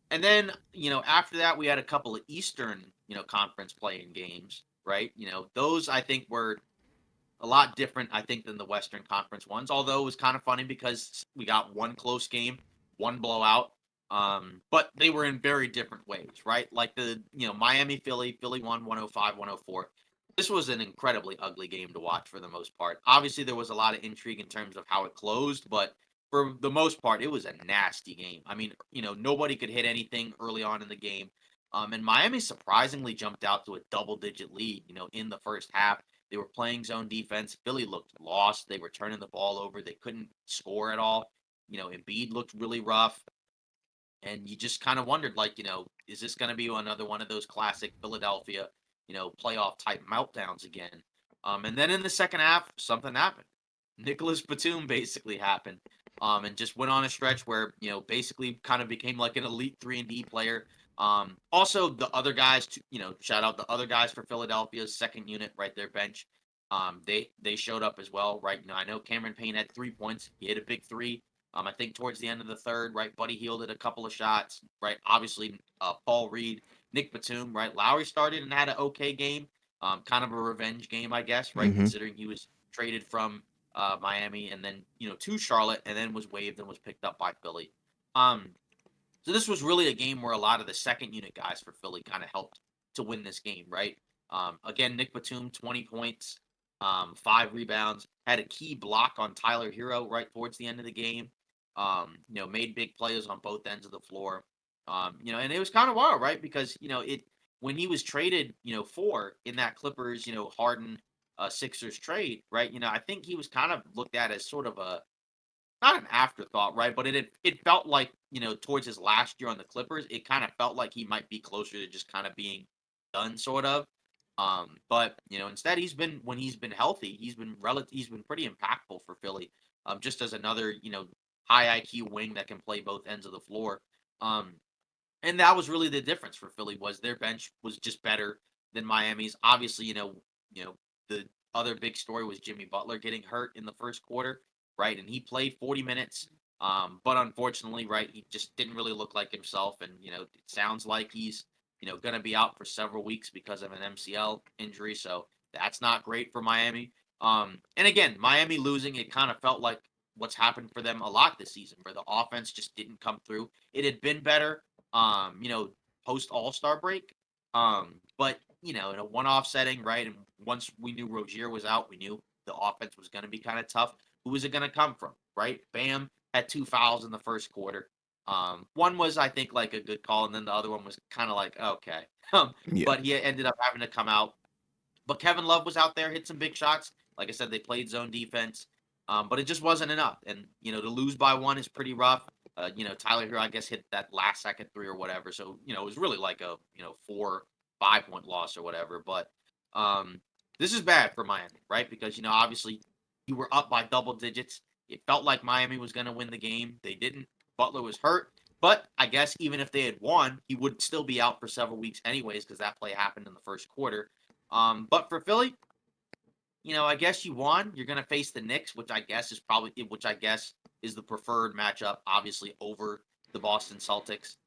and then after that we had a couple of Eastern conference playing games, right? Those I think were a lot different I think than the Western Conference ones. Although it was kind of funny because we got one close game, one blowout, but they were in very different ways, right? Like the Miami Philly won 105-104. This was an incredibly ugly game to watch for the most part. Obviously, there was a lot of intrigue in terms of how it closed, but for the most part, it was a nasty game. I mean, nobody could hit anything early on in the game. And Miami surprisingly jumped out to a double-digit lead, in the first half. They were playing zone defense. Philly looked lost. They were turning the ball over. They couldn't score at all. Embiid looked really rough. And you just kind of wondered, like, is this going to be another one of those classic Philadelphia, playoff type meltdowns again? And then in the second half, something happened. Nicholas Batum basically happened, and just went on a stretch where basically kind of became like an elite 3-and-D player. Also the other guys, shout out the other guys for Philadelphia's second unit, right? Their bench, they showed up as well, right? I know Cameron Payne had 3 points. He hit a big three. I think towards the end of the third, right? Buddy Hield did a couple of shots, right? Obviously, Paul Reed, Nick Batum, right? Lowry started and had an okay game, kind of a revenge game, I guess, right? Mm-hmm. Considering he was traded from Miami and then to Charlotte and then was waived and was picked up by Philly. So this was really a game where a lot of the second unit guys for Philly kind of helped to win this game, right? Again, Nick Batum, 20 points, 5 rebounds, had a key block on Tyler Hero right towards the end of the game. Made big plays on both ends of the floor. And it was kind of wild, right? Because when he was traded, for in that Clippers, Harden, Sixers trade, right? I think he was kind of looked at as sort of a not an afterthought, right? But it felt like towards his last year on the Clippers, it kind of felt like he might be closer to just kind of being done, sort of. But instead when he's been healthy, he's been pretty impactful for Philly. Just as another high IQ wing that can play both ends of the floor. Um, and that was really the difference for Philly was their bench was just better than Miami's. Obviously, the other big story was Jimmy Butler getting hurt in the first quarter, right? And he played 40 minutes. But unfortunately, right, he just didn't really look like himself. And, it sounds like he's going to be out for several weeks because of an MCL injury. So that's not great for Miami. And again, Miami losing, it kind of felt like what's happened for them a lot this season, where the offense just didn't come through. It had been better, post All-Star break. But in a one-off setting, right? And once we knew Rozier was out, we knew the offense was going to be kind of tough. Who was it going to come from, right? Bam had 2 fouls in the first quarter. One was, I think, like a good call, and then the other one was kind of like, okay. Yeah. But he ended up having to come out. But Kevin Love was out there, hit some big shots. Like I said, they played zone defense, but it just wasn't enough. And to lose by one is pretty rough. Tyler here, I guess, hit that last second three or whatever. So it was really like a 4, 5 point loss or whatever. But this is bad for Miami, right? Because obviously you were up by double digits. It felt like Miami was going to win the game. They didn't. Butler was hurt. But I guess even if they had won, he would still be out for several weeks anyways, because that play happened in the first quarter. But for Philly, I guess you won. You're going to face the Knicks, which I guess is the preferred matchup, obviously over the Boston Celtics.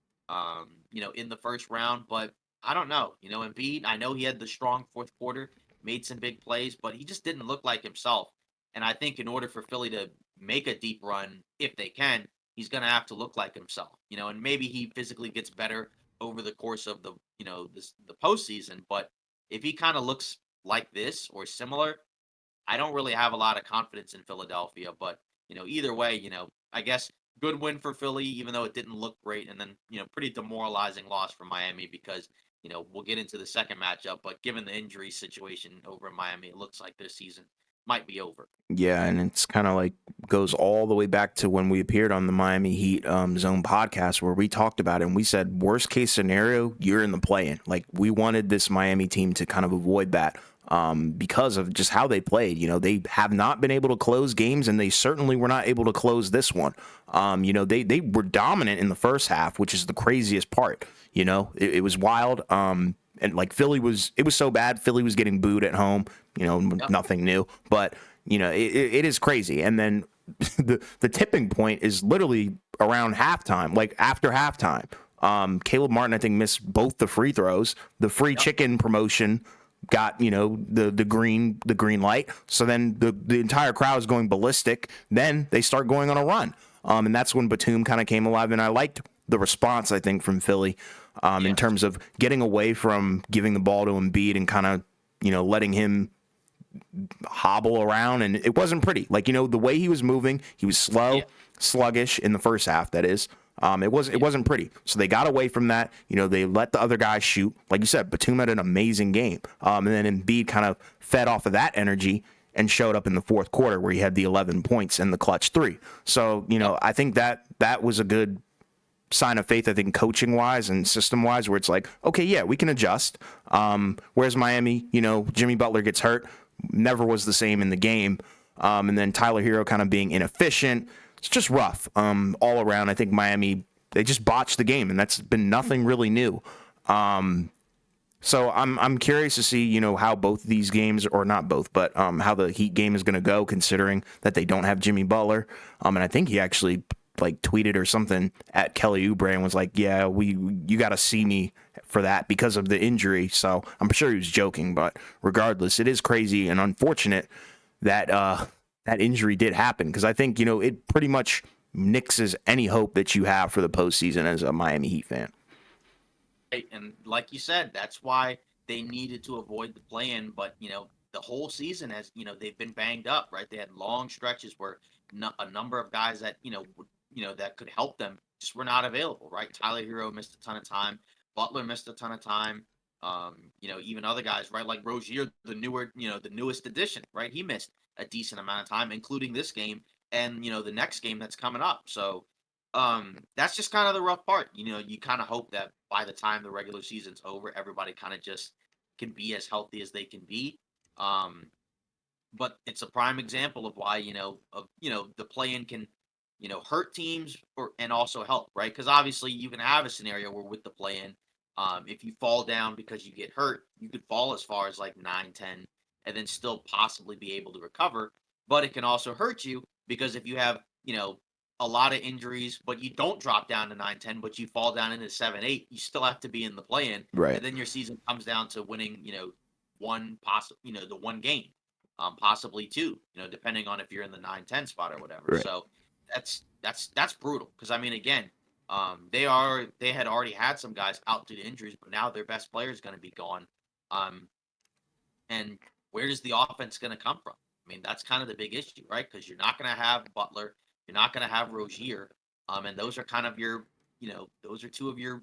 In the first round, but I don't know. Embiid, I know he had the strong fourth quarter, made some big plays, but he just didn't look like himself. And I think in order for Philly to make a deep run, if they can, he's going to have to look like himself. And maybe he physically gets better over the course of the postseason, but if he kind of looks like this or similar, I don't really have a lot of confidence in Philadelphia. But either way, I guess good win for Philly, even though it didn't look great, and then pretty demoralizing loss for Miami because we'll get into the second matchup. But given the injury situation over in Miami, it looks like their season might be over. Yeah, and it's kind of like goes all the way back to when we appeared on the Miami Heat Zone podcast where we talked about it and we said worst case scenario, you're in the play-in. Like we wanted this Miami team to kind of avoid that because of just how they played. They have not been able to close games, and they certainly were not able to close this one. They were dominant in the first half, which is the craziest part. It was wild. And like it was so bad. Philly was getting booed at home. Yep. Nothing new, but it is crazy. And then the tipping point is literally around halftime, like after halftime. Caleb Martin, I think, missed both the free throws. The free chicken promotion got the green light. So then the entire crowd is going ballistic. Then they start going on a run, and that's when Batum kind of came alive. And I liked the response, I think, from Philly in terms of getting away from giving the ball to Embiid and kind of letting him hobble around, and it wasn't pretty. Like the way he was moving, he was slow, sluggish in the first half. That is, it wasn't pretty. So they got away from that. They let the other guys shoot. Like you said, Batum had an amazing game, and then Embiid kind of fed off of that energy and showed up in the fourth quarter where he had the 11 points and the clutch three. So I think that was a good sign of faith, I think, coaching wise and system wise, where it's like, okay, yeah, we can adjust. Whereas Miami, Jimmy Butler gets hurt, never was the same in the game. And then Tyler Hero kind of being inefficient. It's just rough all around. I think Miami, they just botched the game, and that's been nothing really new. So I'm curious to see, how both these games, or not both, but how the Heat game is going to go, considering that they don't have Jimmy Butler. And I think he actually tweeted or something at Kelly Oubre and was like, yeah, you got to see me for that because of the injury. So I'm sure he was joking, but regardless, it is crazy and unfortunate that that injury did happen, because I think it pretty much nixes any hope that you have for the postseason as a Miami Heat fan. And like you said, that's why they needed to avoid the play-in. But the whole season has they've been banged up, right? They had long stretches where a number of guys that that could help them just were not available, right? Tyler Hero missed a ton of time. Butler missed a ton of time. Even other guys, right? Like Rozier, the newest addition, right? He missed a decent amount of time, including this game and the next game that's coming up. So that's just kind of the rough part. You kind of hope that by the time the regular season's over, everybody kind of just can be as healthy as they can be. Um, but it's a prime example of why the play-in can hurt teams and also help, right? Because obviously you can have a scenario where with the play-in, if you fall down because you get hurt, you could fall as far as like 9, 10, and then still possibly be able to recover. But it can also hurt you because if you have a lot of injuries, but you don't drop down to 9-10, but you fall down into 7-8, you still have to be in the play-in, Right. and then your season comes down to winning, the one game, possibly two, depending on if you're in the 9-10 spot or whatever. Right. So that's brutal because I mean, again, they had already had some guys out due to injuries, but now their best player is going to be gone. Um, and where is the offense going to come from? I mean, that's kind of the big issue, right? Because you're not going to have Butler, you're not going to have Rozier, and those are kind of those are two of your,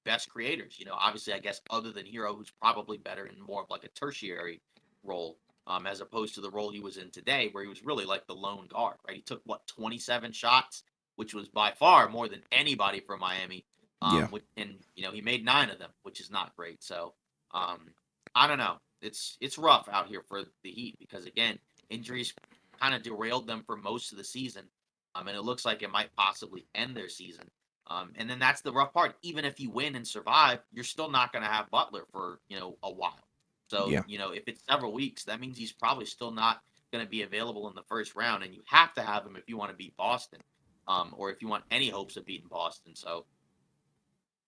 best creators. Obviously, I guess other than Hero, who's probably better in more of like a tertiary role, as opposed to the role he was in today, where he was really like the lone guard, right? He took 27 shots, which was by far more than anybody from Miami. Yeah. And he made 9 of them, which is not great. So, um, I don't know. It's rough out here for the Heat because again, injuries kind of derailed them for most of the season. And it looks like it might possibly end their season. And then that's the rough part. Even if you win and survive, you're still not going to have Butler for a while. So Yeah. if it's several weeks, that means he's probably still not going to be available in the first round, and you have to have him if you want to beat Boston, or if you want any hopes of beating Boston. So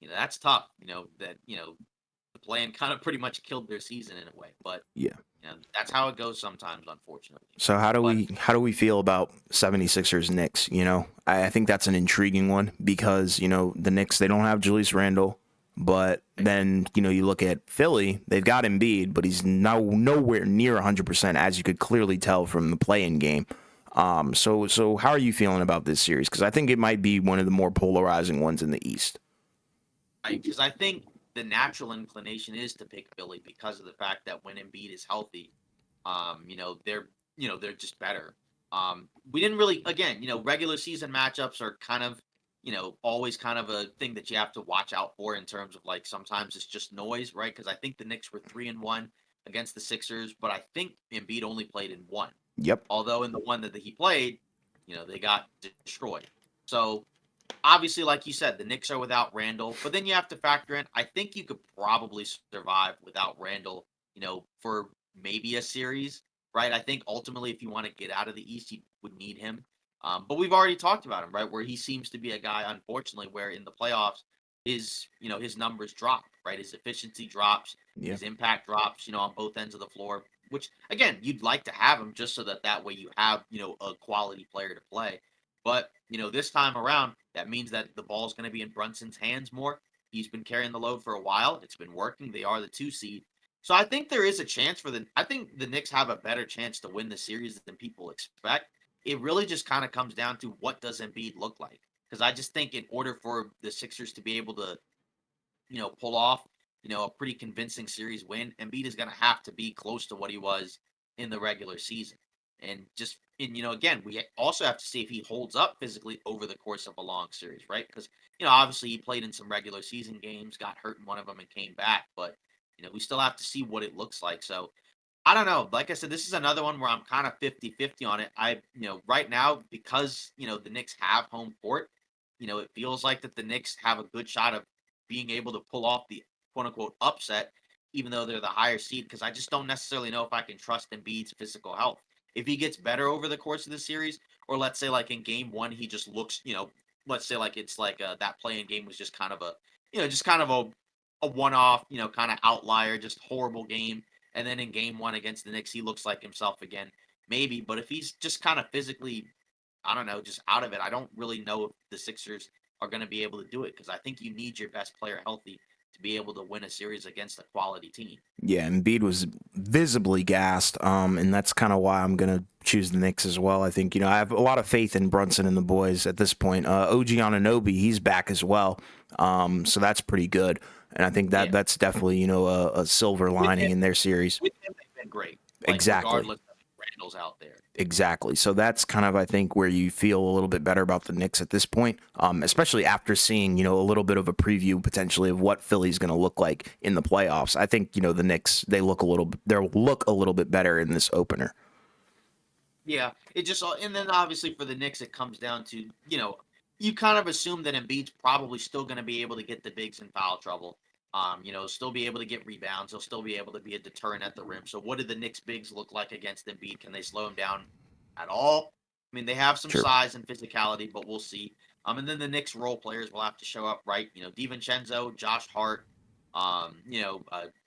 that's tough. The plan kind of pretty much killed their season in a way, but Yeah. that's how it goes sometimes, unfortunately. So how do But we feel about 76ers Knicks? I think that's an intriguing one because the Knicks, they don't have Julius Randle, but then you look at Philly, they've got Embiid, but he's now nowhere near 100%, as you could clearly tell from the play-in game. So how are you feeling about this series? Because I think it might be one of the more polarizing ones in the East. because I think the natural inclination is to pick Philly because of the fact that when Embiid is healthy, they're just better. We didn't really, again, regular season matchups are kind of, always kind of a thing that you have to watch out for in terms of like sometimes it's just noise, right? Because I think the Knicks were 3-1 against the Sixers, but I think Embiid only played in one. Yep. Although in the one that he played, they got destroyed. So obviously, like you said, the Knicks are without Randall, but then you have to factor in. I think you could probably survive without Randall, for maybe a series, right? I think ultimately, if you want to get out of the East, you would need him. But we've already talked about him, right? Where he seems to be a guy, unfortunately, where in the playoffs, his numbers drop, right? His efficiency drops, Yeah. his impact drops, on both ends of the floor. Which again, you'd like to have him just so that way you have, a quality player to play. But this time around, that means that the ball's going to be in Brunson's hands more. He's been carrying the load for a while. It's been working. They are the 2 seed. So I think there is a chance I think the Knicks have a better chance to win the series than people expect. It really just kind of comes down to what does Embiid look like? Because I just think in order for the Sixers to be able to, pull off, a pretty convincing series win, Embiid is going to have to be close to what he was in the regular season. And again, we also have to see if he holds up physically over the course of a long series, right? Because, obviously he played in some regular season games, got hurt in one of them and came back, but, we still have to see what it looks like. So I don't know. Like I said, this is another one where I'm kind of 50-50 on it. Right now, because, the Knicks have home court, it feels like that the Knicks have a good shot of being able to pull off the quote unquote upset, even though they're the higher seed, because I just don't necessarily know if I can trust Embiid's physical health. If he gets better over the course of the series, or let's say like in game one, he just looks, let's say like it's like that play in game was just kind of a one off, kind of outlier, just horrible game. And then in game one against the Knicks, he looks like himself again, maybe. But if he's just kind of physically, I don't know, just out of it, I don't really know if the Sixers are going to be able to do it because I think you need your best player healthy to be able to win a series against a quality team. Yeah, Embiid was visibly gassed, and that's kind of why I'm gonna choose the Knicks as well. I think I have a lot of faith in Brunson and the boys at this point. OG Anunoby, he's back as well, so that's pretty good, and I think that Yeah. that's definitely a silver With lining him, in their series. with him, they've been great. Like Exactly. regardless of if Randall's out there. Exactly. So that's kind of, I think, where you feel a little bit better about the Knicks at this point, especially after seeing, a little bit of a preview potentially of what Philly's going to look like in the playoffs. I think, the Knicks, they'll look a little bit better in this opener. Yeah, it just and then obviously for the Knicks, it comes down to you kind of assume that Embiid's probably still going to be able to get the bigs in foul trouble. Still be able to get rebounds. He'll still be able to be a deterrent at the rim. So what do the Knicks bigs look like against Embiid? Can they slow him down at all? I mean, they have some Sure. size and physicality, but we'll see. And then the Knicks role players will have to show up, right? DiVincenzo, Josh Hart,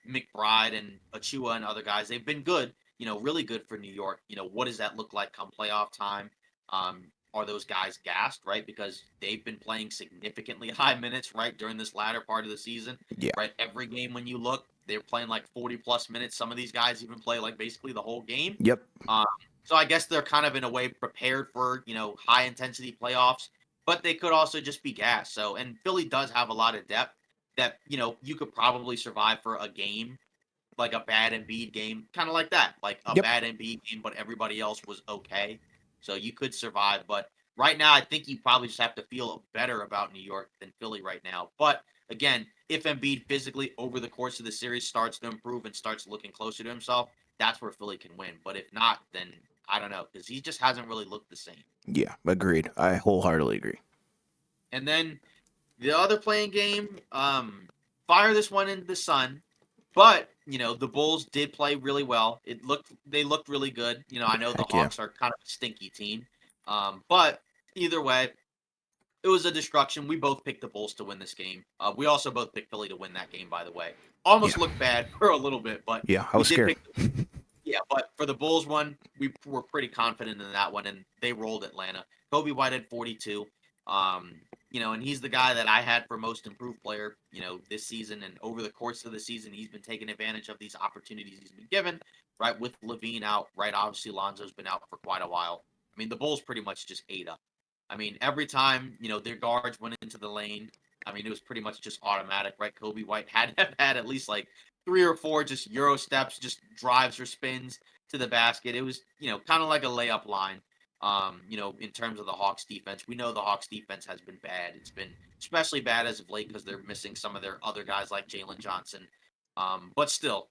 McBride and Achua and other guys. They've been good, really good for New York. What does that look like come playoff time? Are those guys gassed, right? Because they've been playing significantly high minutes, right, during this latter part of the season, Yeah. right? Every game when you look, they're playing like 40 plus minutes. Some of these guys even play like basically the whole game. Yep. Um, so I guess they're kind of in a way prepared for, high intensity playoffs, but they could also just be gas. So, and Philly does have a lot of depth that, you could probably survive for a game, like a bad Embiid game, kind of like that, like a Yep. bad Embiid game, but everybody else was okay. So you could survive. But right now, I think you probably just have to feel better about New York than Philly right now. But again, if Embiid physically over the course of the series starts to improve and starts looking closer to himself, that's where Philly can win. But if not, then I don't know because he just hasn't really looked the same. Yeah. Agreed. I wholeheartedly agree. And then the other playing game, fire this one into the sun. But the Bulls did play really well. They looked really good. I know the Heck yeah. Hawks are kind of a stinky team, but either way, it was a destruction. We both picked the Bulls to win this game. We also both picked Philly to win that game. By the way, Yeah. almost looked bad for a little bit, but Yeah. I we was did scared. pick. Yeah, but for the Bulls one, we were pretty confident in that one, and they rolled Atlanta. Kobe White had 42. And he's the guy that I had for most improved player, this season. And over the course of the season, he's been taking advantage of these opportunities he's been given, right? With Levine out, right? Obviously, Lonzo's been out for quite a while. I mean, the Bulls pretty much just ate up. I mean, every time, their guards went into the lane, I mean, it was pretty much just automatic, right? Kobe White had to have had at least like 3 or 4 just Euro steps, just drives or spins to the basket. It was, kind of like a layup line. In terms of the Hawks defense, we know the Hawks defense has been bad. It's been especially bad as of late because they're missing some of their other guys like Jalen Johnson. But still,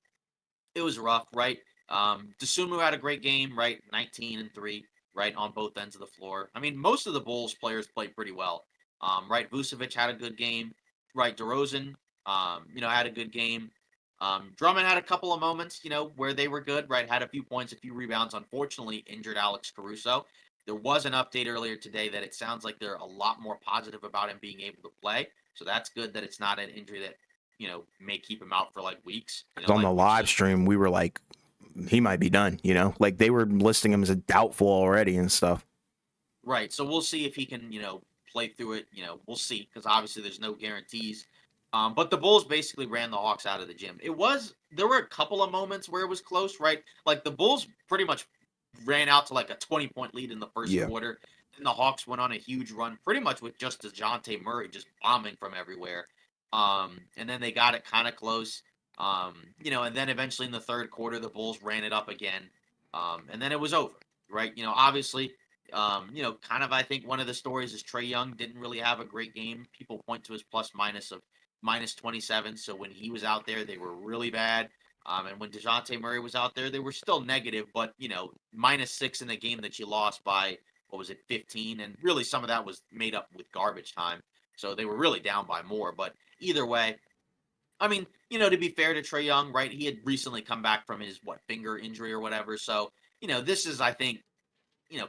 it was rough, right? Desumu had a great game, right? 19 and 3, right, on both ends of the floor. I mean, most of the Bulls players played pretty well. Right, Vucevic had a good game. Right, DeRozan, had a good game. Drummond had a couple of moments, where they were good, right? Had a few points, a few rebounds. Unfortunately, injured Alex Caruso. There was an update earlier today that it sounds like they're a lot more positive about him being able to play. So that's good that it's not an injury that may keep him out for like weeks. Because on Like the we've live seen. stream, we were like, he might be done. Like they were listing him as a doubtful already and stuff. Right. So we'll see if he can, play through it. We'll see because obviously there's no guarantees. But the Bulls basically ran the Hawks out of the gym. There were a couple of moments where it was close, right? Like the Bulls pretty much ran out to like a 20-point lead in the first Yeah. quarter. And the Hawks went on a huge run, pretty much with just DeJounte Murray just bombing from everywhere. And then they got it kind of close. And then eventually in the third quarter, the Bulls ran it up again. And then it was over, right? Obviously, kind of I think one of the stories is Trae Young didn't really have a great game. People point to his plus minus of minus 27. So when he was out there, they were really bad. And when DeJounte Murray was out there, they were still negative, but -6 in a game that you lost by what was it, 15? And really some of that was made up with garbage time. So they were really down by more. But either way, I mean, to be fair to Trae Young, right? He had recently come back from his finger injury or whatever. So, this is I think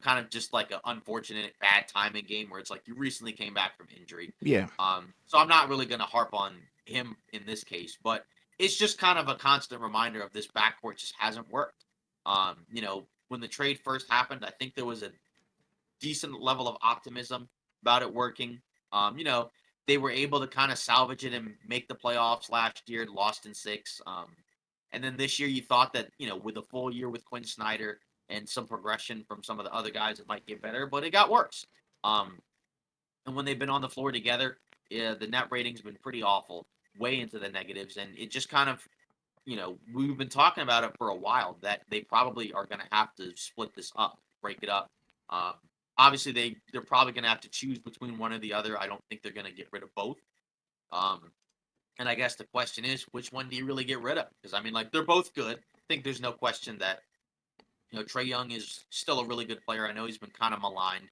kind of just like an unfortunate bad timing game where it's like you recently came back from injury. Yeah. So I'm not really going to harp on him in this case, but it's just kind of a constant reminder of this backcourt just hasn't worked. When the trade first happened, I think there was a decent level of optimism about it working. They were able to kind of salvage it and make the playoffs last year, lost in 6. And then this year, you thought that, with a full year with Quinn Snyder and some progression from some of the other guys, it might get better, but it got worse. Um, and when they've been on the floor together, yeah, the net rating's been pretty awful, way into the negatives. And it just kind of, we've been talking about it for a while that they probably are going to have to split this up, break it up. Um, Obviously, they're probably going to have to choose between one or the other. I don't think they're going to get rid of both. Um, and I guess the question is, which one do you really get rid of? Because I mean, like they're both good. I think there's no question that Trae Young is still a really good player. I know he's been kind of maligned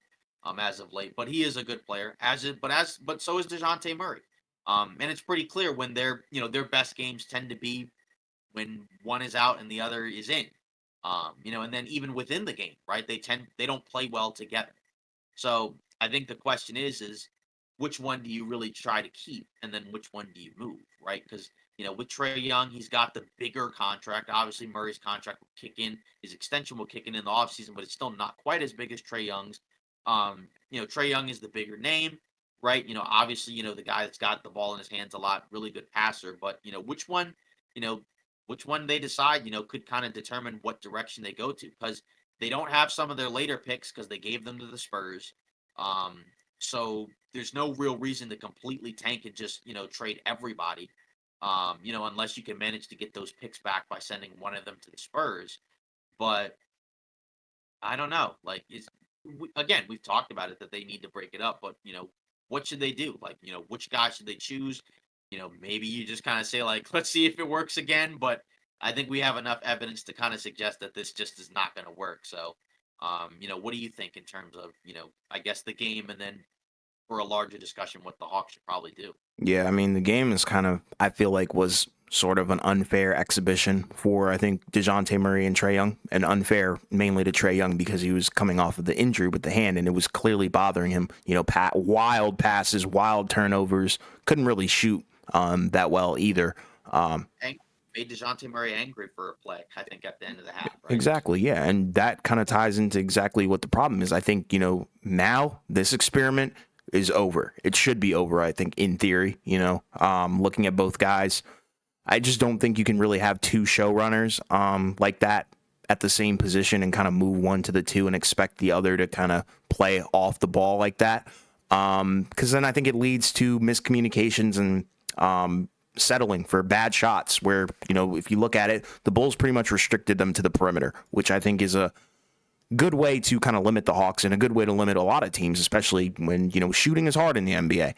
as of late, but he is a good player. But so is Dejounte Murray. And it's pretty clear when their best games tend to be when one is out and the other is in. And then even within the game, right? They don't play well together. So I think the question is which one do you really try to keep, and then which one do you move, right? Because with Trey Young, he's got the bigger contract. Obviously, Murray's contract will kick in, his extension will kick in the offseason, but it's still not quite as big as Trey Young's. Trey Young is the bigger name, right? Obviously, the guy that's got the ball in his hands a lot, really good passer. But you know, which one they decide, could kind of determine what direction they go to because they don't have some of their later picks because they gave them to the Spurs. So there's no real reason to completely tank and just, trade everybody. Unless you can manage to get those picks back by sending one of them to the Spurs. But I don't know. Like, again, we've talked about it that they need to break it up, but what should they do? Like, which guy should they choose? Maybe you just kind of say like, let's see if it works again. But I think we have enough evidence to kind of suggest that this just is not going to work. So, what do you think in terms of, I guess the game, and then for a larger discussion, what the Hawks should probably do? Yeah, I mean, the game is kind of, I feel like, was sort of an unfair exhibition for, I think, DeJounte Murray and Trey Young, and unfair mainly to Trey Young because he was coming off of the injury with the hand, and it was clearly bothering him. Wild passes, wild turnovers, couldn't really shoot that well either. Made DeJounte Murray angry for a play, I think, at the end of the half, right? Exactly, yeah, and that kind of ties into exactly what the problem is. I think, now this experiment is over. It should be over, I think, in theory, looking at both guys. I just don't think you can really have two showrunners like that at the same position and kind of move one to the two and expect the other to kind of play off the ball like that. Because then I think it leads to miscommunications and settling for bad shots where, if you look at it, the Bulls pretty much restricted them to the perimeter, which I think is a good way to kind of limit the Hawks and a good way to limit a lot of teams, especially when, shooting is hard in the NBA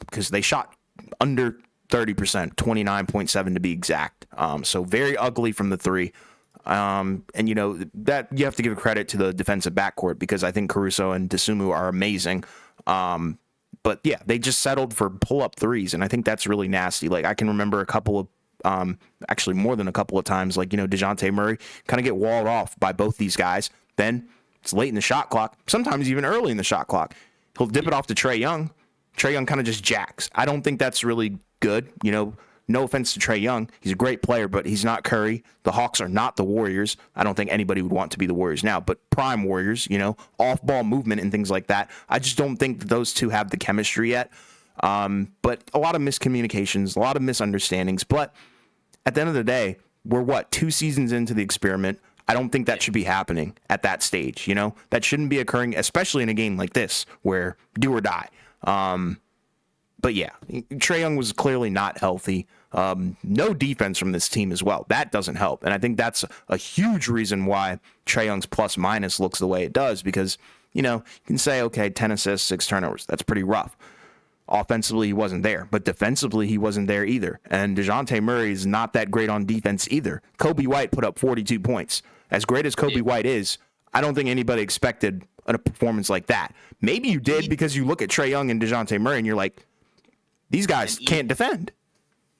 because they shot under 30%, 29.7 to be exact. So very ugly from the three. And, that you have to give credit to the defensive backcourt because I think Caruso and Dosunmu are amazing. But yeah, they just settled for pull-up threes, and I think that's really nasty. Like, I can remember a couple of, actually more than a couple of times, like, DeJounte Murray kind of get walled off by both these guys. Then it's late in the shot clock, sometimes even early in the shot clock. He'll dip it off to Trey Young. Trey Young kind of just jacks. I don't think that's really good. No offense to Trey Young. He's a great player, but he's not Curry. The Hawks are not the Warriors. I don't think anybody would want to be the Warriors now, but prime Warriors, off-ball movement and things like that. I just don't think that those two have the chemistry yet. But a lot of miscommunications, a lot of misunderstandings. But at the end of the day, we're 2 seasons into the experiment. I don't think that should be happening at that stage. That shouldn't be occurring, especially in a game like this where do or die. But yeah, Trey Young was clearly not healthy. No defense from this team as well. That doesn't help. And I think that's a huge reason why Trey Young's plus minus looks the way it does because, you can say, okay, 10 assists, 6 turnovers. That's pretty rough. Offensively, he wasn't there, but defensively, he wasn't there either. And DeJounte Murray is not that great on defense either. Kobe White put up 42 points. As great as Kobe White is, I don't think anybody expected a performance like that. Maybe you did because you look at Trey Young and DeJounte Murray and you're like, these guys can't defend.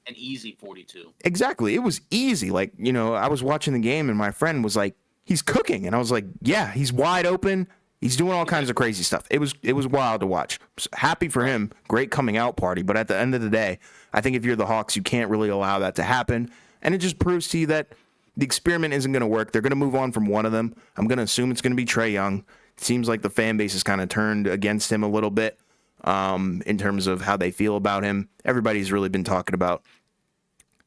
An easy 42. Exactly. It was easy. Like, I was watching the game and my friend was like, he's cooking. And I was like, yeah, he's wide open. He's doing all kinds of crazy stuff. It was wild to watch. Happy for him. Great coming out party. But at the end of the day, I think if you're the Hawks, you can't really allow that to happen. And it just proves to you that the experiment isn't going to work. They're going to move on from one of them. I'm going to assume it's going to be Trey Young. It seems like the fan base has kind of turned against him a little bit. In terms of how they feel about him. Everybody's really been talking about,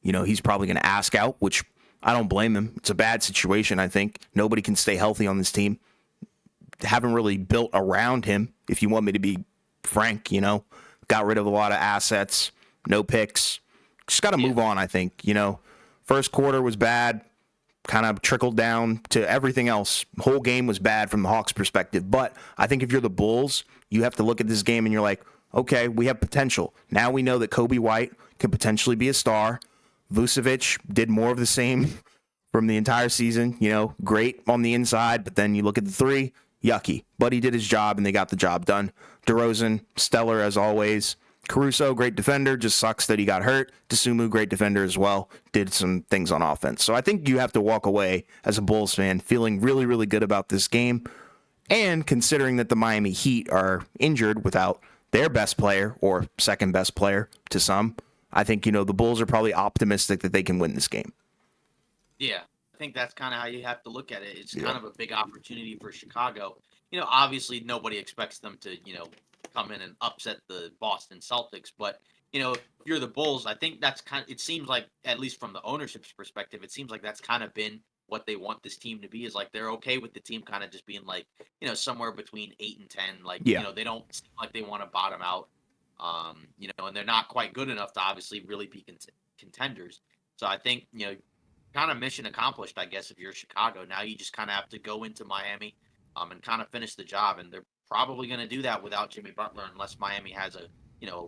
he's probably going to ask out, which I don't blame him. It's a bad situation, I think. Nobody can stay healthy on this team. Haven't really built around him, if you want me to be frank, Got rid of a lot of assets, no picks. Just got to move on, I think. First quarter was bad, kind of trickled down to everything else. Whole game was bad from the Hawks' perspective. But I think if you're the Bulls, you have to look at this game and you're like, okay, we have potential. Now we know that Kobe White could potentially be a star. Vucevic did more of the same from the entire season. Great on the inside, but then you look at the three, yucky. But he did his job and they got the job done. DeRozan, stellar as always. Caruso, great defender, just sucks that he got hurt. Dosunmu, great defender as well, did some things on offense. So I think you have to walk away as a Bulls fan feeling really, really good about this game. And considering that the Miami Heat are injured without their best player or second best player to some, I think, the Bulls are probably optimistic that they can win this game. Yeah, I think that's kind of how you have to look at it. It's Yeah. kind of a big opportunity for Chicago. Obviously nobody expects them to, come in and upset the Boston Celtics, but if you're the Bulls, I think that's it seems like, at least from the ownership's perspective, it seems like that's kind of been what they want this team to be, is like they're okay with the team kind of just being like, somewhere between 8 and 10. Like, Yeah. they don't seem like they want to bottom out. And they're not quite good enough to obviously really be contenders. So I think, kind of mission accomplished, I guess, if you're Chicago. Now you just kind of have to go into Miami, and kind of finish the job. And they're probably going to do that without Jimmy Butler, unless Miami has a,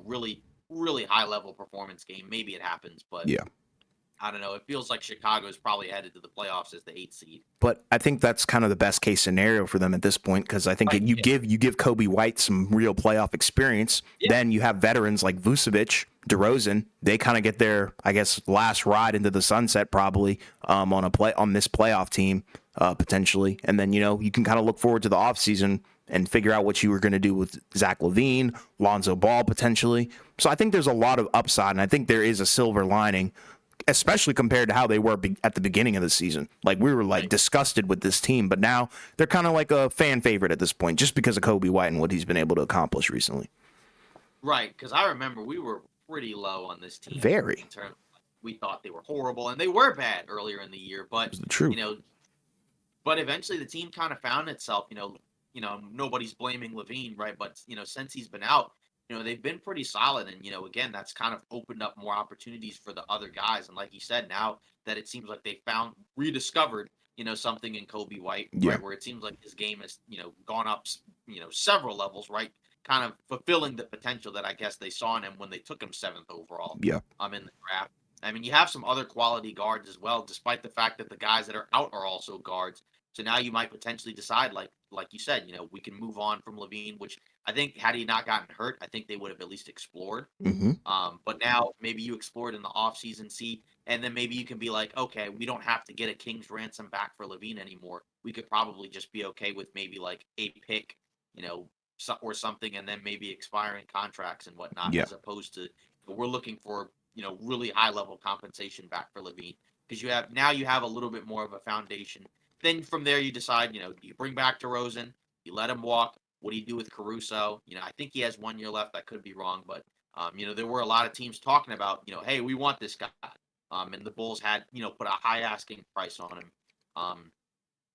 really, really high level performance game. Maybe it happens, but Yeah. I don't know. It feels like Chicago is probably headed to the playoffs as the 8th seed. But I think that's kind of the best case scenario for them at this point, because I think Right, you yeah. give Kobe White some real playoff experience. Yeah. Then you have veterans like Vucevic, DeRozan. They kind of get their, I guess, last ride into the sunset probably on this playoff team potentially. And then you can kind of look forward to the offseason and figure out what you were going to do with Zach LaVine, Lonzo Ball potentially. So I think there's a lot of upside, and I think there is a silver lining, especially compared to how they were at the beginning of the season. Like, we were disgusted with this team, but now they're kind of like a fan favorite at this point, just because of Kobe White and what he's been able to accomplish recently. Right, because I remember we were pretty low on this team. Very. In terms, we thought they were horrible, and they were bad earlier in the year. But It's the truth. But eventually the team kind of found itself. Nobody's blaming LaVine, right? But since he's been out, they've been pretty solid, and again, that's kind of opened up more opportunities for the other guys. And like you said, now that it seems like they rediscovered, something in Kobe White, Yeah. right, where it seems like his game has, gone up, several levels, right? Kind of fulfilling the potential that I guess they saw in him when they took him 7th overall. Yeah. In the draft. I mean, you have some other quality guards as well, despite the fact that the guys that are out are also guards. So now you might potentially decide, like you said, we can move on from LaVine, which I think had he not gotten hurt, I think they would have at least explored. Mm-hmm. But now maybe you explore it in the offseason, see, and then maybe you can be like, okay, we don't have to get a king's ransom back for LaVine anymore. We could probably just be okay with maybe like a pick, or something, and then maybe expiring contracts and whatnot, Yeah. as opposed to we're looking for really high level compensation back for LaVine, because you have a little bit more of a foundation. Then from there you decide, do you bring back DeRozan? You let him walk? What do you do with Caruso? I think he has 1 year left. I could be wrong, but there were a lot of teams talking about, hey, we want this guy. And the Bulls had, put a high asking price on him.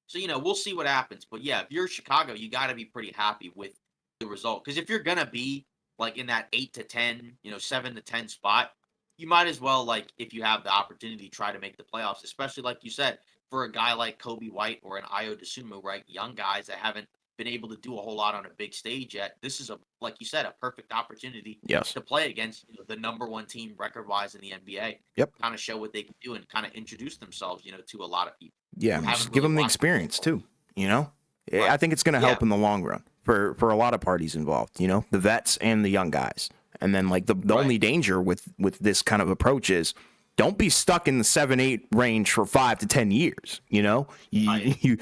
So we'll see what happens. But yeah, if you're Chicago, you got to be pretty happy with the result, because if you're gonna be like in that 8 to 10, 7 to 10 spot, you might as well, like, if you have the opportunity, try to make the playoffs, especially like you said, for a guy like Kobe White or an Ayo Dosunmu, right? Young guys that haven't been able to do a whole lot on a big stage yet. This is, like you said, a perfect opportunity Yes. to play against the number one team record wise in the NBA. Yep. Kind of show what they can do and kind of introduce themselves, to a lot of people. Yeah. who Just haven't give really them the watched experience football. too. Right. I think it's going to help Yeah. in the long run for a lot of parties involved. The vets and the young guys. And then like the Right. only danger with this kind of approach is, don't be stuck in the 7-8 range for 5 to 10 years. Right.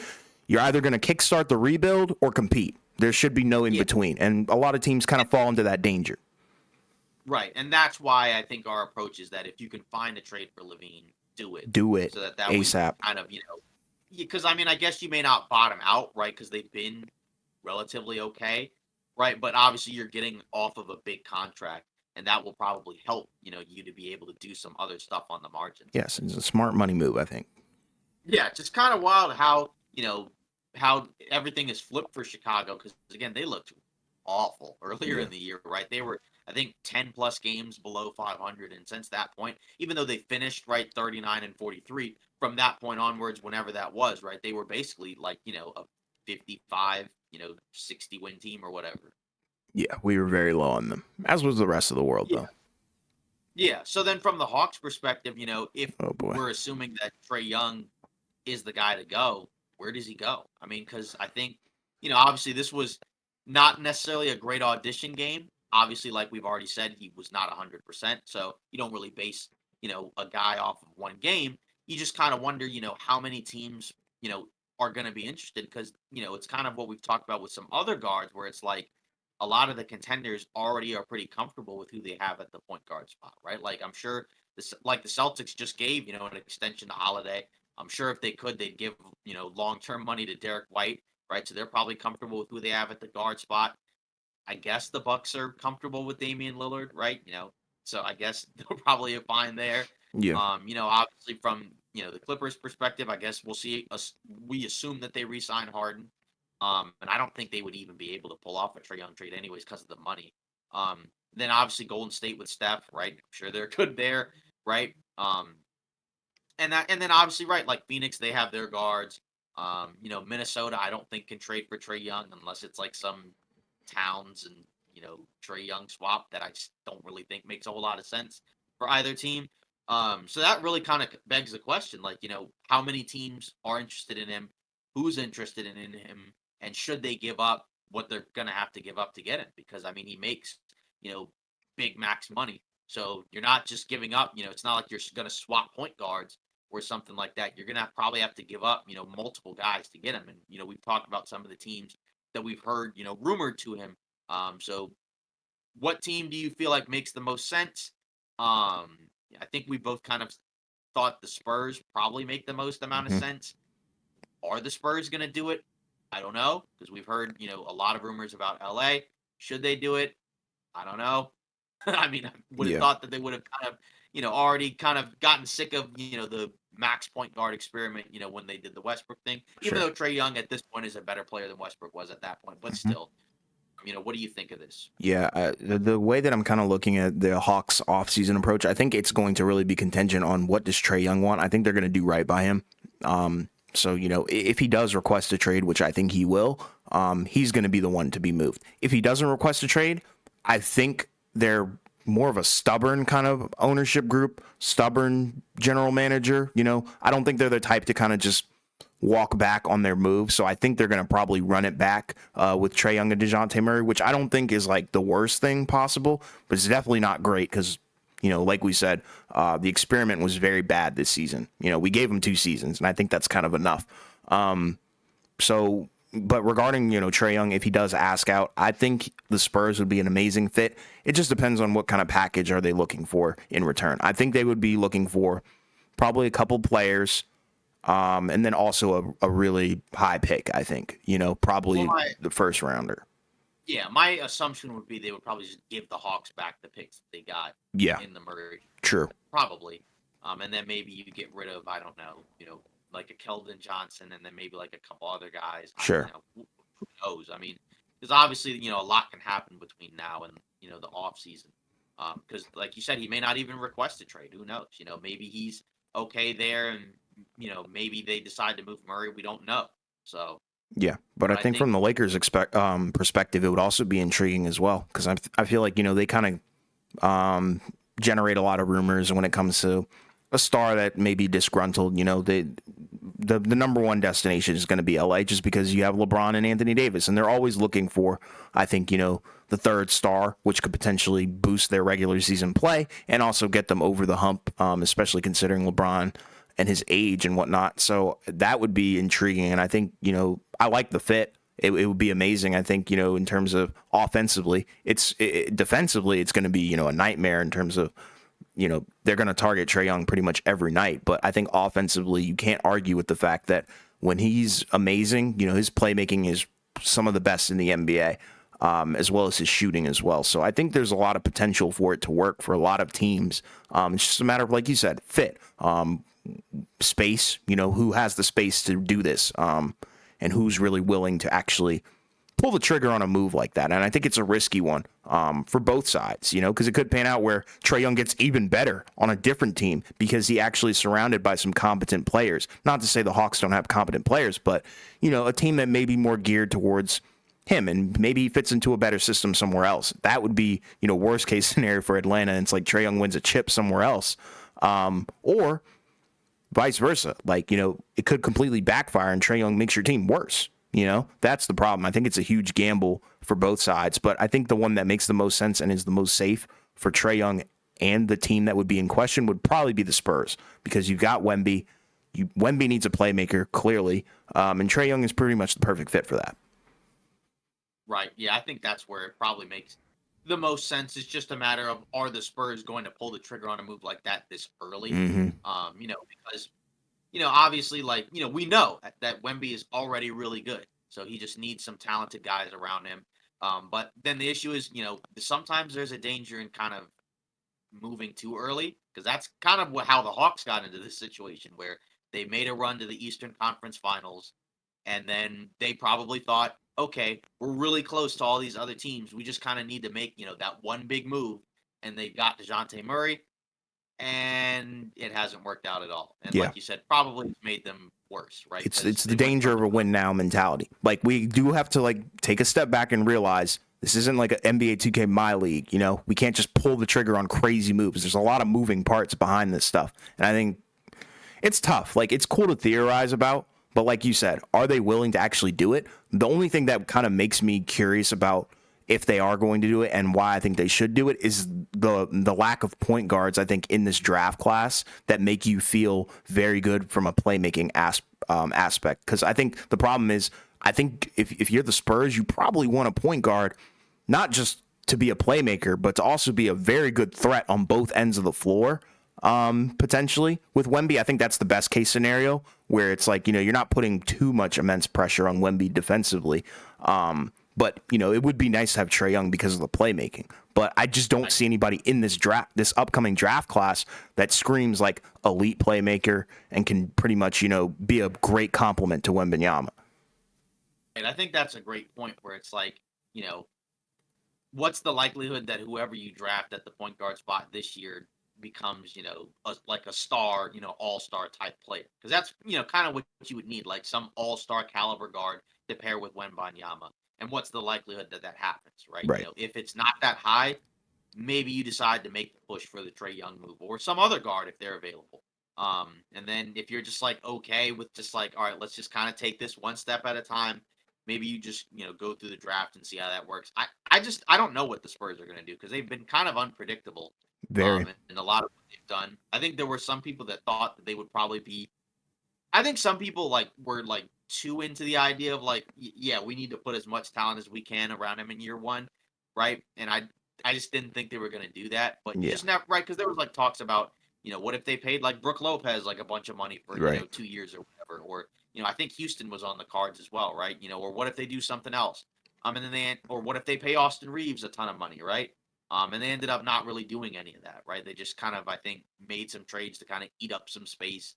You're either going to kickstart the rebuild or compete. There should be no in between, and a lot of teams kind of fall into that danger. Right, and that's why I think our approach is that if you can find a trade for LaVine, do it. Do it So that way you ASAP. kind of, because I mean, I guess you may not bottom out, right? Because they've been relatively okay, right? But obviously you're getting off of a big contract, and that will probably help, you to be able to do some other stuff on the margins. Yes, it's a smart money move, I think. Yeah, it's just kind of wild how, how everything is flipped for Chicago, because again, they looked awful earlier Yeah. in the year, right? They were, I think, 10 plus games below 500, and since that point, even though they finished right 39 and 43, from that point onwards, whenever that was, right, they were basically like, a 55, 60 win team or whatever. Yeah, we were very low on them, as was the rest of the world, Yeah. though. Yeah. So then from the Hawks perspective, if Oh boy. we're assuming that Trae Young is the guy to go, where does he go? I mean, because I think, obviously this was not necessarily a great audition game, Obviously, like we've already said, he was not 100%. So you don't really base, a guy off of one game. You just kind of wonder, how many teams, are going to be interested because, it's kind of what we've talked about with some other guards where it's like a lot of the contenders already are pretty comfortable with who they have at the point guard spot, right? Like I'm sure this, like the Celtics just gave, an extension to Holiday. I'm sure if they could, they'd give, long-term money to Derek White, right? So they're probably comfortable with who they have at the guard spot. I guess the Bucks are comfortable with Damian Lillard, right? So I guess they're probably fine there. Yeah, Obviously from the Clippers' perspective, I guess we'll see. We assume that they re-sign Harden, and I don't think they would even be able to pull off a Trae Young trade anyways because of the money. Then obviously Golden State with Steph, right? I'm sure they're good there, right? And then obviously right, like Phoenix, they have their guards. Minnesota, I don't think can trade for Trae Young unless it's like some Towns and Trae Young swap that I just don't really think makes a whole lot of sense for either team. So that really kind of begs the question, like how many teams are interested in him, who's interested in him, and should they give up what they're gonna have to give up to get him? Because I mean, he makes big max money, so you're not just giving up. It's not like you're gonna swap point guards or something like that. You're gonna probably have to give up multiple guys to get him. And we've talked about some of the teams that we've heard, rumored to him. So what team do you feel like makes the most sense? I think we both kind of thought the Spurs probably make the most amount of hmm sense. Are the Spurs going to do it? I don't know because we've heard, a lot of rumors about LA. Should they do it? I don't know. I mean, I would have yeah, thought that they would have kind of, already kind of gotten sick of, the max point guard experiment, when they did the Westbrook thing, even sure. though Trae Young at this point is a better player than Westbrook was at that point. But Mhm. still, what do you think of this? Yeah, the way that I'm kind of looking at the Hawks offseason approach, I think it's going to really be contingent on what does Trae Young want. I think they're going to do right by him. So if he does request a trade, which I think he will, he's going to be the one to be moved. If he doesn't request a trade, I think they're more of a stubborn kind of ownership group, stubborn general manager. I don't think they're the type to kind of just walk back on their move. So I think they're going to probably run it back with Trae Young and DeJounte Murray, which I don't think is like the worst thing possible, but it's definitely not great because, like we said, the experiment was very bad this season. We gave them 2 seasons, and I think that's kind of enough. So, but regarding, Trae Young, if he does ask out, I think the Spurs would be an amazing fit. It just depends on what kind of package are they looking for in return. I think they would be looking for probably a couple players, and then also a really high pick, I think, Well, probably the first rounder. yeah, my assumption would be they would probably just give the Hawks back the picks that they got Yeah, in the Murray, true. probably. And then maybe you get rid of, I don't know, like a Keldon Johnson, and then maybe like a couple other guys. Sure. Who knows? I mean, because obviously, a lot can happen between now and the off season. Because like you said, he may not even request a trade. Who knows? Maybe he's okay there, and maybe they decide to move Murray. We don't know. So, Yeah, but I but I think think, from the Lakers' perspective, it would also be intriguing as well because I feel like they kind of generate a lot of rumors when it comes to a star that may be disgruntled. The number one destination is going to be LA just because you have LeBron and Anthony Davis, and they're always looking for, I think, the third star, which could potentially boost their regular season play and also get them over the hump, especially considering LeBron and his age and whatnot. So that would be intriguing. And I think, I like the fit. It would be amazing. I think, in terms of offensively, defensively, it's going to be, a nightmare in terms of, they're going to target Trae Young pretty much every night. But I think offensively, you can't argue with the fact that when he's amazing, his playmaking is some of the best in the NBA, as well as his shooting as well. So I think there's a lot of potential for it to work for a lot of teams. It's just a matter of, like you said, fit, space, who has the space to do this, and who's really willing to actually pull the trigger on a move like that. And I think it's a risky one for both sides, because it could pan out where Trae Young gets even better on a different team because he actually is surrounded by some competent players. Not to say the Hawks don't have competent players, but, a team that may be more geared towards him and maybe he fits into a better system somewhere else. That would be, worst case scenario for Atlanta. And it's like Trae Young wins a chip somewhere else. Or vice versa. Like, it could completely backfire and Trae Young makes your team worse. You know, that's the problem. I think it's a huge gamble for both sides, but I think the one that makes the most sense and is the most safe for Trae Young and the team that would be in question would probably be the Spurs, because you've got Wemby. Wemby needs a playmaker, clearly, and Trae Young is pretty much the perfect fit for that. Right. Yeah, I think that's where it probably makes the most sense. It's just a matter of, are the Spurs going to pull the trigger on a move like that this early? Hmm. Because obviously, like, we know that Wemby is already really good. So he just needs some talented guys around him. But then the issue is, sometimes there's a danger in kind of moving too early, because that's kind of how the Hawks got into this situation where they made a run to the Eastern Conference Finals, and then they probably thought, okay, we're really close to all these other teams. We just kind of need to make, that one big move. And they got DeJounte Murray, and it hasn't worked out at all. And Yeah. like you said, probably it's made them worse, right? It's the danger of a win now mentality. Like, we do have to take a step back and realize this isn't like an NBA 2K My League. We can't just pull the trigger on crazy moves. There's a lot of moving parts behind this stuff, and I think it's tough. Like, it's cool to theorize about, but like you said, are they willing to actually do it? The only thing that kind of makes me curious about if they are going to do it and why I think they should do it is the lack of point guards, I think, in this draft class that make you feel very good from a playmaking aspect. Because I think the problem is, I think if you're the Spurs, you probably want a point guard, not just to be a playmaker, but to also be a very good threat on both ends of the floor. Potentially with Wemby, I think that's the best case scenario, where it's like, you're not putting too much immense pressure on Wemby defensively. But it would be nice to have Trae Young because of the playmaking. But I just don't see anybody in this this upcoming draft class that screams like elite playmaker and can pretty much, be a great complement to Wembanyama. And I think that's a great point where it's like, what's the likelihood that whoever you draft at the point guard spot this year becomes, like a star, all-star type player? Because that's, kind of what you would need, like some all-star caliber guard to pair with Wembanyama. And what's the likelihood that that happens, right? Right. If it's not that high, maybe you decide to make the push for the Trae Young move or some other guard if they're available. And then if you're just like okay with just like, all right, let's just kind of take this one step at a time. Maybe you just go through the draft and see how that works. I don't know what the Spurs are going to do because they've been kind of unpredictable. Very. And a lot of what they've done. I think there were some people that thought that they would probably be. I think some people were too into the idea of yeah, we need to put as much talent as we can around him in year one, right? And I just didn't think they were going to do that, but you Yeah. just never, right? Because there was talks about what if they paid Brooke Lopez a bunch of money for Right. 2 years or whatever, or I think Houston was on the cards as well, right? Or what if they do something else? And then or what if they pay Austin Reeves a ton of money, right? And they ended up not really doing any of that, right? They just kind of, I think, made some trades to kind of eat up some space.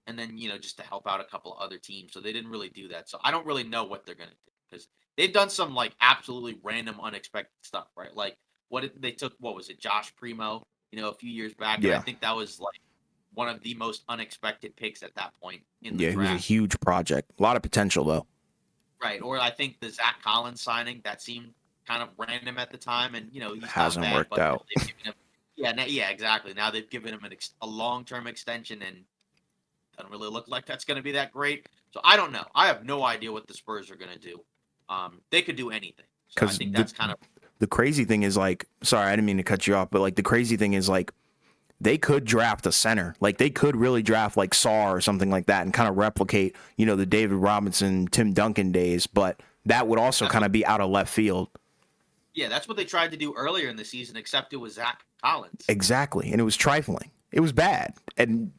And then just to help out a couple of other teams. So they didn't really do that. So I don't really know what they're gonna do because they've done some absolutely random, unexpected stuff, right? Like they took, what was it, Josh Primo, a few years back, and I Yeah. think that was one of the most unexpected picks at that point in the Yeah, he was a draft. huge project. A lot of potential, though. Right. Or I think the Zach Collins signing that seemed kind of random at the time, and he's Hasn't not bad, worked but out. they've given him, yeah, exactly. Now they've given him a long-term extension, and doesn't really look like that's going to be that great. So I don't know. I have no idea what the Spurs are going to do. They could do anything. So I Because think that's kind of the crazy thing is, sorry, I didn't mean to cut you off, but the crazy thing is, they could draft a center. They could really draft Sarr or something like that and kind of replicate, the David Robinson, Tim Duncan days, but that would also kind of be out of left field. Yeah, that's what they tried to do earlier in the season, except it was Zach Collins. Exactly. And it was trifling. It was bad. And,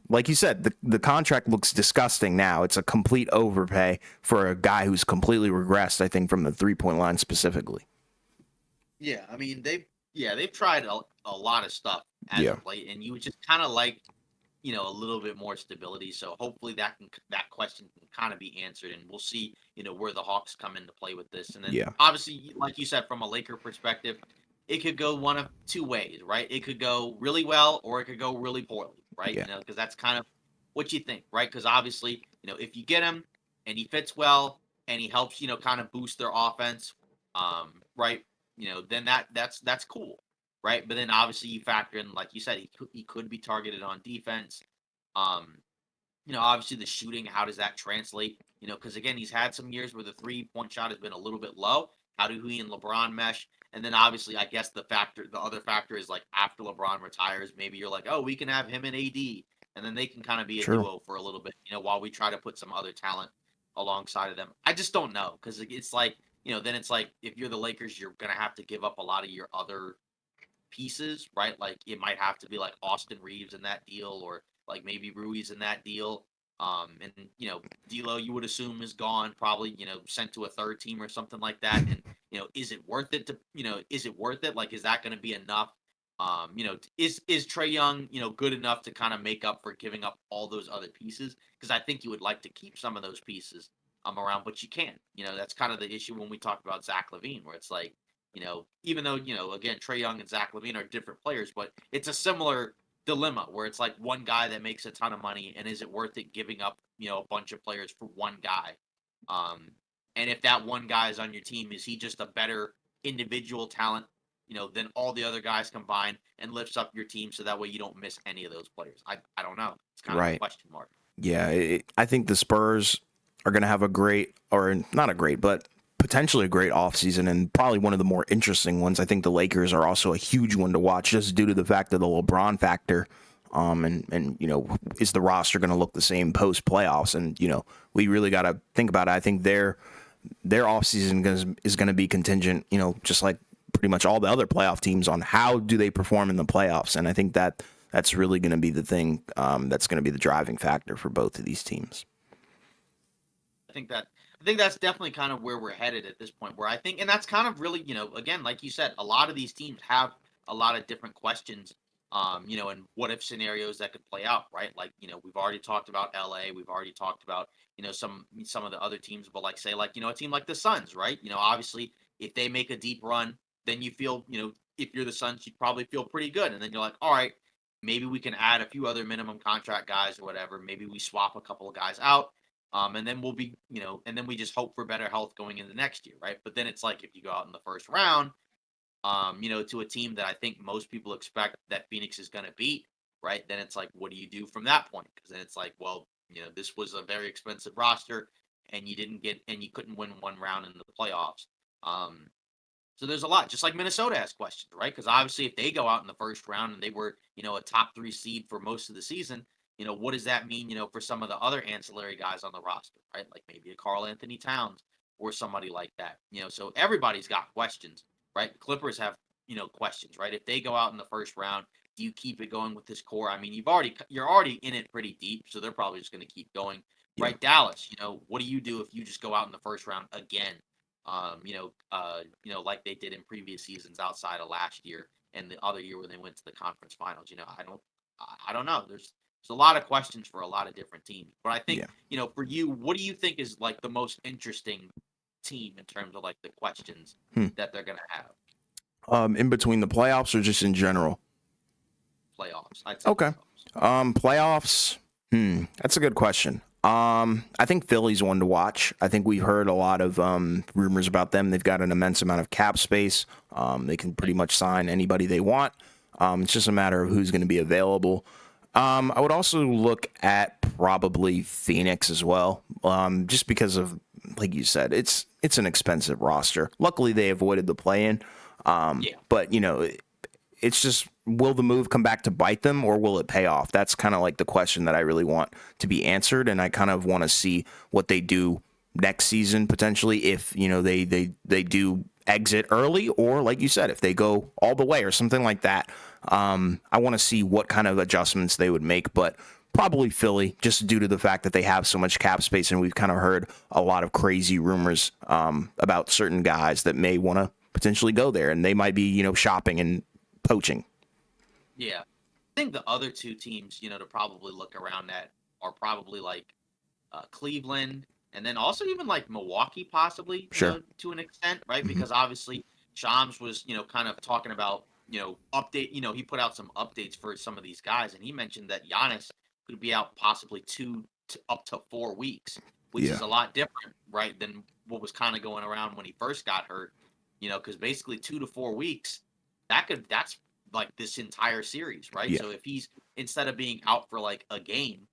like you said, the contract looks disgusting now. It's a complete overpay for a guy who's completely regressed, I think, from the three-point line specifically. Yeah, I mean, they've tried a lot of stuff as of late, and you would just kind of a little bit more stability. So hopefully that question can kind of be answered, and we'll see, where the Hawks come into play with this. And then obviously, like you said, from a Laker perspective, it could go one of two ways, right? It could go really well, or it could go really poorly, right? Yeah. Because that's kind of what you think, right? Because obviously, if you get him and he fits well and he helps, kind of boost their offense, right? Then that's cool, right? But then obviously you factor in, like you said, he could be targeted on defense. Um, obviously the shooting, how does that translate? Because again, he's had some years where the 3-point shot has been a little bit low. How do he and LeBron mesh? And then obviously, I guess the other factor is like after LeBron retires, maybe you're like, oh, we can have him and AD, and then they can kind of be a True. duo for a little bit, while we try to put some other talent alongside of them. I just don't know because it's like, then it's like if you're the Lakers, you're gonna have to give up a lot of your other pieces, right? Like it might have to be like Austin Reeves in that deal, or like maybe Ruiz in that deal. And D'Lo, you would assume is gone, probably sent to a third team or something like that. And is it worth it to is it worth it? Like, is that going to be enough? Is Trey Young good enough to kind of make up for giving up all those other pieces? Because I think you would like to keep some of those pieces around, but you can't. That's kind of the issue when we talk about Zach Levine, where it's like even though, again, Trey Young and Zach Levine are different players, but it's a similar dilemma where it's like one guy that makes a ton of money, and is it worth it giving up, a bunch of players for one guy? Um, and if that one guy is on your team, is he just a better individual talent, than all the other guys combined, and lifts up your team so that way you don't miss any of those players? I don't know. It's kind of a Right. question mark. Yeah, I think the Spurs are going to have a great, or not a great, but potentially a great offseason, and probably one of the more interesting ones. I think the Lakers are also a huge one to watch just due to the fact of the LeBron factor. And is the roster going to look the same post playoffs? And we really got to think about it. I think their offseason is going to be contingent, just like pretty much all the other playoff teams, on how do they perform in the playoffs. And I think that's really going to be the thing, that's going to be the driving factor for both of these teams. I think that's definitely kind of where we're headed at this point. Where I think, and that's kind of really, again, like you said, a lot of these teams have a lot of different questions, and what if scenarios that could play out, right? Like, we've already talked about LA, we've already talked about, some of the other teams, but like say like, a team like the Suns, right? Obviously, if they make a deep run, then you feel, if you're the Suns, you probably feel pretty good, and then you're like, all right, maybe we can add a few other minimum contract guys or whatever. Maybe we swap a couple of guys out, and then we'll be, and then we just hope for better health going into next year, right? But then it's like if you go out in the first round, to a team that I think most people expect that Phoenix is going to beat, right? Then it's like, what do you do from that point? Because then it's like, well, this was a very expensive roster, and you couldn't win one round in the playoffs. Um, so there's a lot, just like Minnesota has questions, right? Because obviously, if they go out in the first round and they were, a top three seed for most of the season, what does that mean, for some of the other ancillary guys on the roster, right? Like maybe a Carl Anthony Towns or somebody like that, So everybody's got questions, right? The Clippers have, questions, right? If they go out in the first round, do you keep it going with this core? I mean, you're already in it pretty deep, so they're probably just going to keep going, Yeah. right? Dallas, what do you do if you just go out in the first round again? Like they did in previous seasons outside of last year and the other year when they went to the conference finals. I don't know. There's a lot of questions for a lot of different teams, but I think Yeah. for you, what do you think is like the most interesting team in terms of like the questions Hmm. that they're gonna have In between the playoffs or just in general? playoffs? I'd say Okay. playoffs. Playoffs. That's a good question. I think Philly's one to watch. I think we've heard a lot of rumors about them. They've got an immense amount of cap space. They can pretty much sign anybody they want. It's just a matter of who's going to be available. I would also look at probably Phoenix as well, just because of, like you said, it's an expensive roster. Luckily, they avoided the play-in, Yeah, but it's just, will the move come back to bite them, or will it pay off? That's kind of like the question that I really want to be answered, and I kind of want to see what they do next season potentially, if they do exit early, or like you said, if they go all the way or something like that. I want to see what kind of adjustments they would make, but probably Philly, just due to the fact that they have so much cap space, and we've kind of heard a lot of crazy rumors about certain guys that may want to potentially go there, and they might be shopping and poaching. yeah. I think the other two teams, to probably look around at are probably like Cleveland, and then also even like Milwaukee, possibly, Sure. to an extent, right? Hmm. Because obviously Shams was, kind of talking about, update, he put out some updates for some of these guys, and he mentioned that Giannis could be out possibly up to 4 weeks, which Yeah. is a lot different, right, than what was kind of going around when he first got hurt, because basically 2 to 4 weeks, that's like this entire series, right? Yeah. So if he's instead of being out for like a game,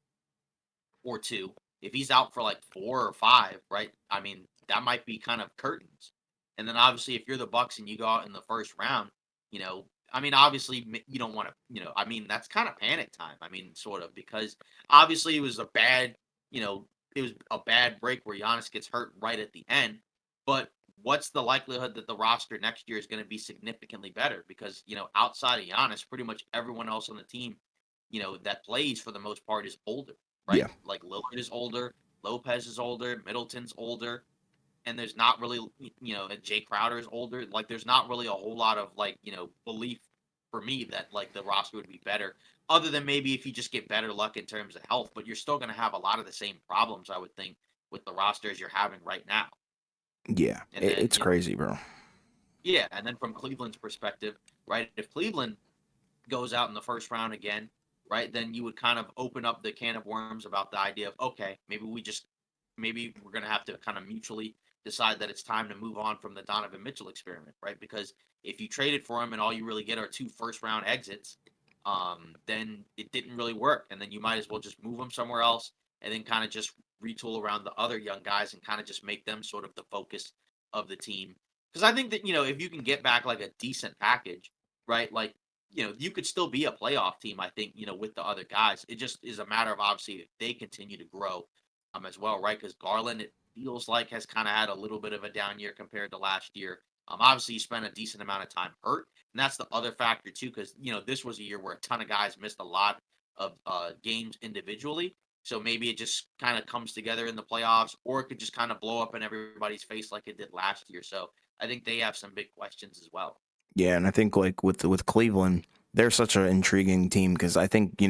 or two. If he's out for like 4 or 5, right? I mean, that might be kind of curtains. And then obviously, if you're the Bucks and you go out in the first round, I mean, obviously you don't want to, I mean, that's kind of panic time. I mean, sort of, because obviously you know, it was a bad break where Giannis gets hurt right at the end. But what's the likelihood that the roster next year is going to be significantly better? Because, outside of Giannis, pretty much everyone else on the team, that plays for the most part is older, right? Yeah. Like Lillard is older, Lopez is older, Middleton's older, and there's not really, and Jay Crowder is older. Like, there's not really a whole lot of like, belief for me that like the roster would be better, other than maybe if you just get better luck in terms of health. But you're still going to have a lot of the same problems, I would think, with the roster as you're having right now. Yeah. And then, It's crazy, bro. yeah, and then from Cleveland's perspective, right? If Cleveland goes out in the first round again, right, then you would kind of open up the can of worms about the idea of, okay, maybe we're going to have to kind of mutually decide that it's time to move on from the Donovan Mitchell experiment, right? Because if you traded for him and all you really get are 2 first round exits, then it didn't really work, and then you might as well just move him somewhere else and then kind of just retool around the other young guys and kind of just make them sort of the focus of the team. Because I think that if you can get back like a decent package, right, like you could still be a playoff team, I think, with the other guys. It just is a matter of obviously if they continue to grow as well, right? Because Garland, it feels like, has kind of had a little bit of a down year compared to last year. Obviously, you spent a decent amount of time hurt, and that's the other factor too, because this was a year where a ton of guys missed a lot of games individually. So maybe it just kind of comes together in the playoffs, or it could just kind of blow up in everybody's face like it did last year. So I think they have some big questions as well. Yeah, and I think like with Cleveland, they're such an intriguing team because I think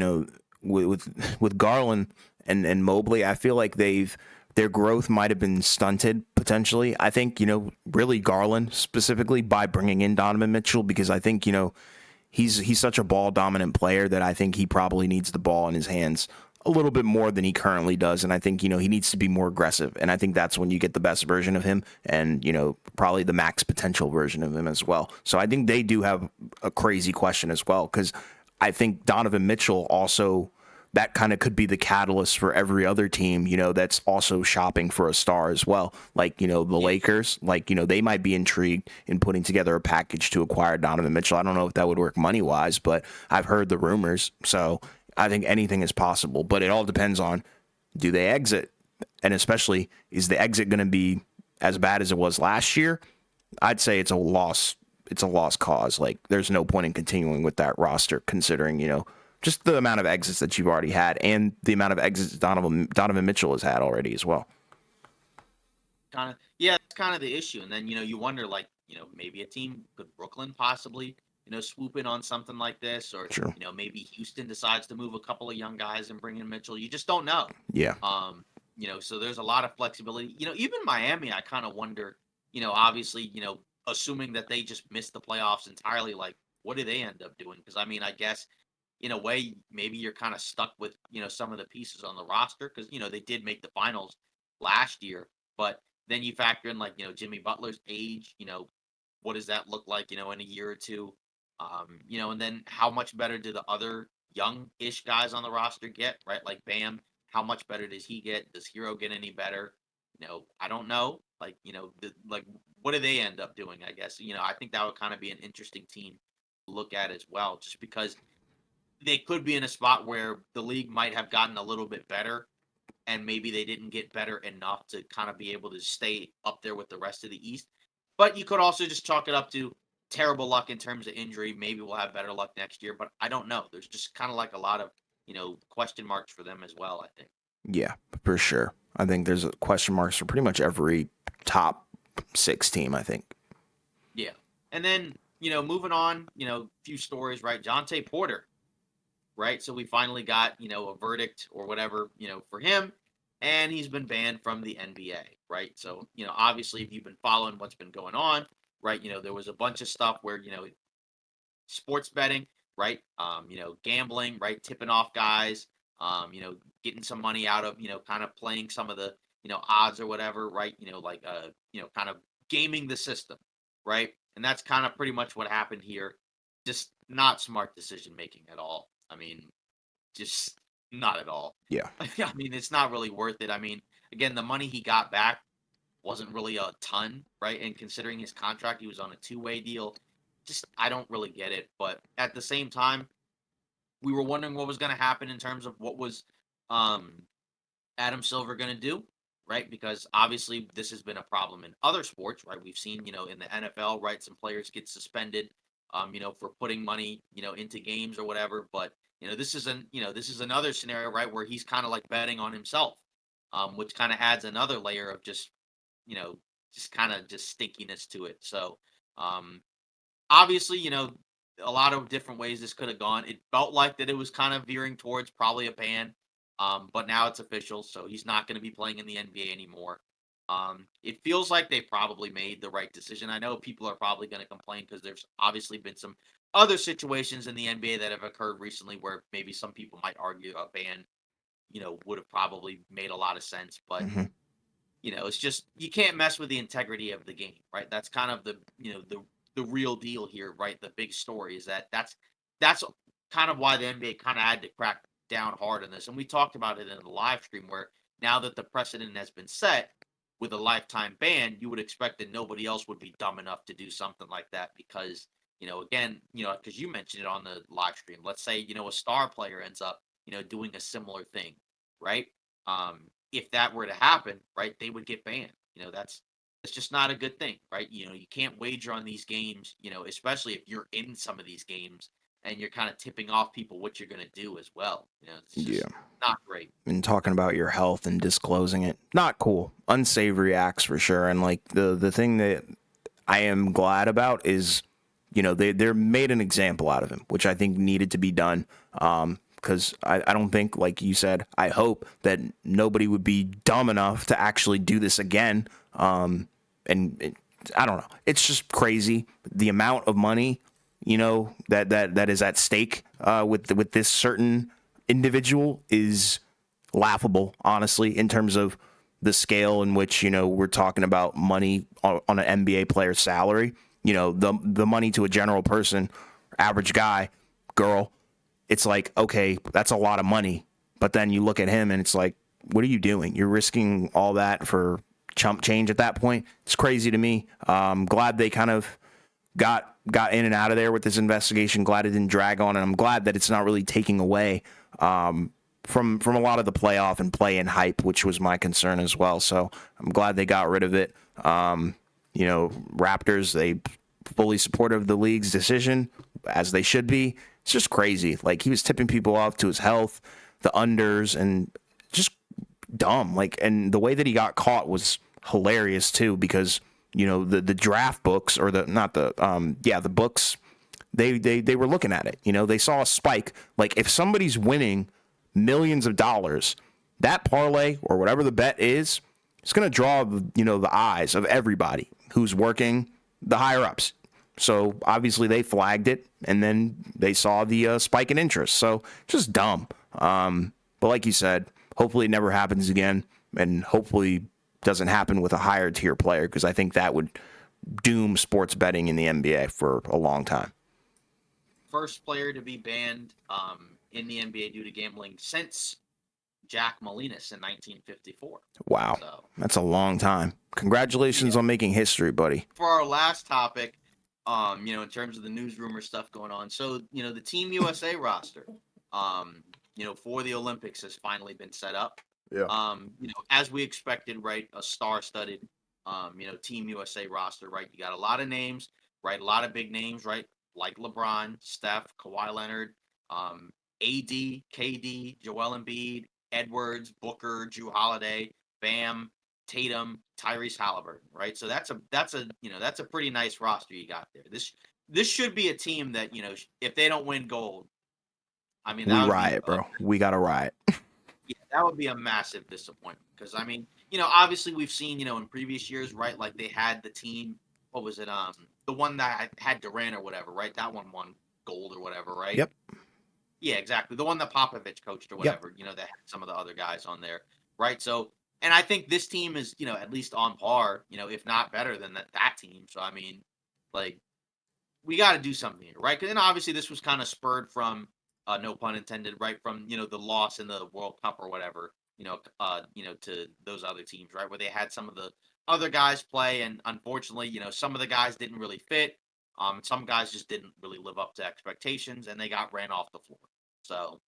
with Garland and Mobley, I feel like their growth might have been stunted potentially. I think really Garland specifically by bringing in Donovan Mitchell because I think he's such a ball dominant player that I think he probably needs the ball in his hands a little bit more than he currently does. And I think, he needs to be more aggressive. And I think that's when you get the best version of him and, probably the max potential version of him as well. So I think they do have a crazy question as well, because I think Donovan Mitchell also, that kind of could be the catalyst for every other team, that's also shopping for a star as well. Like, the Lakers, like, they might be intrigued in putting together a package to acquire Donovan Mitchell. I don't know if that would work money wise, but I've heard the rumors. So I think anything is possible, but it all depends on, do they exit? And especially, is the exit going to be as bad as it was last year? I'd say it's a loss. It's a lost cause. Like, there's no point in continuing with that roster, considering, just the amount of exits that you've already had and the amount of exits Donovan Mitchell has had already as well. Kind of, yeah, it's kind of the issue. And then, you wonder, like, maybe a team, could Brooklyn possibly, swoop in on something like this, or, Sure. maybe Houston decides to move a couple of young guys and bring in Mitchell. You just don't know. Yeah. So there's a lot of flexibility. Even Miami, I kind of wonder, obviously, assuming that they just missed the playoffs entirely, like, what do they end up doing? Because I mean, I guess in a way, maybe you're kind of stuck with, some of the pieces on the roster because, they did make the finals last year. But then you factor in, like, Jimmy Butler's age, what does that look like, in a year or two? And then how much better do the other young-ish guys on the roster get, right? Like Bam, how much better does he get? Does Hero get any better? I don't know. Like, like, what do they end up doing? I guess, I think that would kind of be an interesting team to look at as well, just because they could be in a spot where the league might have gotten a little bit better and maybe they didn't get better enough to kind of be able to stay up there with the rest of the East. But you could also just chalk it up to terrible luck in terms of injury. Maybe we'll have better luck next year, but I don't know. There's just kind of like a lot of, question marks for them as well, I think. Yeah, for sure. I think there's question marks for pretty much every top six team, I think. Yeah. And then, moving on, few stories, right? Jonte Porter, right? So we finally got, a verdict or whatever, for him, and he's been banned from the NBA, right? So, obviously, if you've been following what's been going on, right, there was a bunch of stuff where, sports betting, right? Gambling, right? Tipping off guys, getting some money out of, kind of playing some of the, odds or whatever, right? Like, kind of gaming the system, right? And that's kind of pretty much what happened here. Just not smart decision making at all. I mean, just Not at all. Yeah. I mean, it's not really worth it. I mean, again, the money he got back wasn't really a ton, right? And considering his contract, he was on a two-way deal. Just I don't really get it. But at the same time, we were wondering what was going to happen in terms of what was um, Adam Silver going to do, right? Because obviously this has been a problem in other sports, right? We've seen, in the NFL, right, some players get suspended, for putting money, into games or whatever. But this is another scenario, right, where he's kind of like betting on himself, which kind of adds another layer of you know, just kind of just stinkiness to it. So, um, obviously, a lot of different ways this could have gone. It felt like that it was kind of veering towards probably a ban, but now it's official, so he's not going to be playing in the NBA anymore. It feels like they probably made the right decision. I know people are probably going to complain because there's obviously been some other situations in the NBA that have occurred recently where maybe some people might argue a ban, would have probably made a lot of sense. But Hmm. it's just you can't mess with the integrity of the game, right? That's kind of the real deal here, right? The big story is that's kind of why the NBA kind of had to crack down hard on this. And we talked about it in the live stream where now that the precedent has been set with a lifetime ban, you would expect that nobody else would be dumb enough to do something like that because, again, because you mentioned it on the live stream. Let's say, a star player ends up, doing a similar thing, right? If that were to happen, right, they would get banned. That's just not a good thing, right? You can't wager on these games, especially if you're in some of these games and you're kind of tipping off people what you're going to do as well. It's Yeah. just not great. And talking about your health and disclosing it, not cool. Unsavory acts for sure. And like the thing that I am glad about is, they're made an example out of him, which I think needed to be done. Because I don't think, like you said, I hope that nobody would be dumb enough to actually do this again. I don't know. It's just crazy the amount of money, that is at stake with this certain individual is laughable, honestly, in terms of the scale in which we're talking about money on an NBA player's salary. The money to a general person, average guy, girl, it's like, okay, that's a lot of money. But then you look at him and it's like, what are you doing? You're risking all that for chump change at that point. It's crazy to me. Glad they kind of got in and out of there with this investigation. Glad it didn't drag on, and I'm glad that it's not really taking away from a lot of the playoff and play-in hype, which was my concern as well. So I'm glad they got rid of it. Raptors, they fully supportive of the league's decision, as they should be. It's just crazy. Like, he was tipping people off to his health, the unders, and just dumb. Like, and the way that he got caught was hilarious too, because the draft books, or the books, they were looking at it. They saw a spike. Like, if somebody's winning millions of dollars, that parlay or whatever the bet is, it's going to draw the eyes of everybody who's working, the higher ups. So obviously they flagged it, and then they saw the spike in interest. So just dumb. But like you said, hopefully it never happens again, and hopefully doesn't happen with a higher tier player, because I think that would doom sports betting in the NBA for a long time. First player to be banned in the NBA due to gambling since Jack Molinas in 1954. Wow, So that's a long time. Congratulations yeah. on making history, buddy. For our last topic, in terms of the news rumor stuff going on, so the Team USA roster, for the Olympics has finally been set up. Yeah. As we expected, right? A star-studded, Team USA roster, right? You got a lot of names, right? A lot of big names, right? Like LeBron, Steph, Kawhi Leonard, AD, KD, Joel Embiid, Edwards, Booker, Drew Holiday, Bam, Tatum, Tyrese Halliburton, right? So that's a pretty nice roster you got there. This should be a team that if they don't win gold, I mean We that would be riot, bro. We got to riot. yeah, that would be a massive disappointment because I mean, obviously we've seen, in previous years, right? Like they had the team, what was it? The one that had Durant or whatever, right? That one won gold or whatever, right? Yep. Yeah, exactly. The one that Popovich coached or Yep. whatever, that had some of the other guys on there, right? So, and I think this team is, at least on par, if not better than that team. So, I mean, like, we got to do something here, right? And obviously, this was kind of spurred from no pun intended, right from the loss in the World Cup or whatever, to those other teams, right, where they had some of the other guys play, and unfortunately, some of the guys didn't really fit. Some guys just didn't really live up to expectations, and they got ran off the floor. So,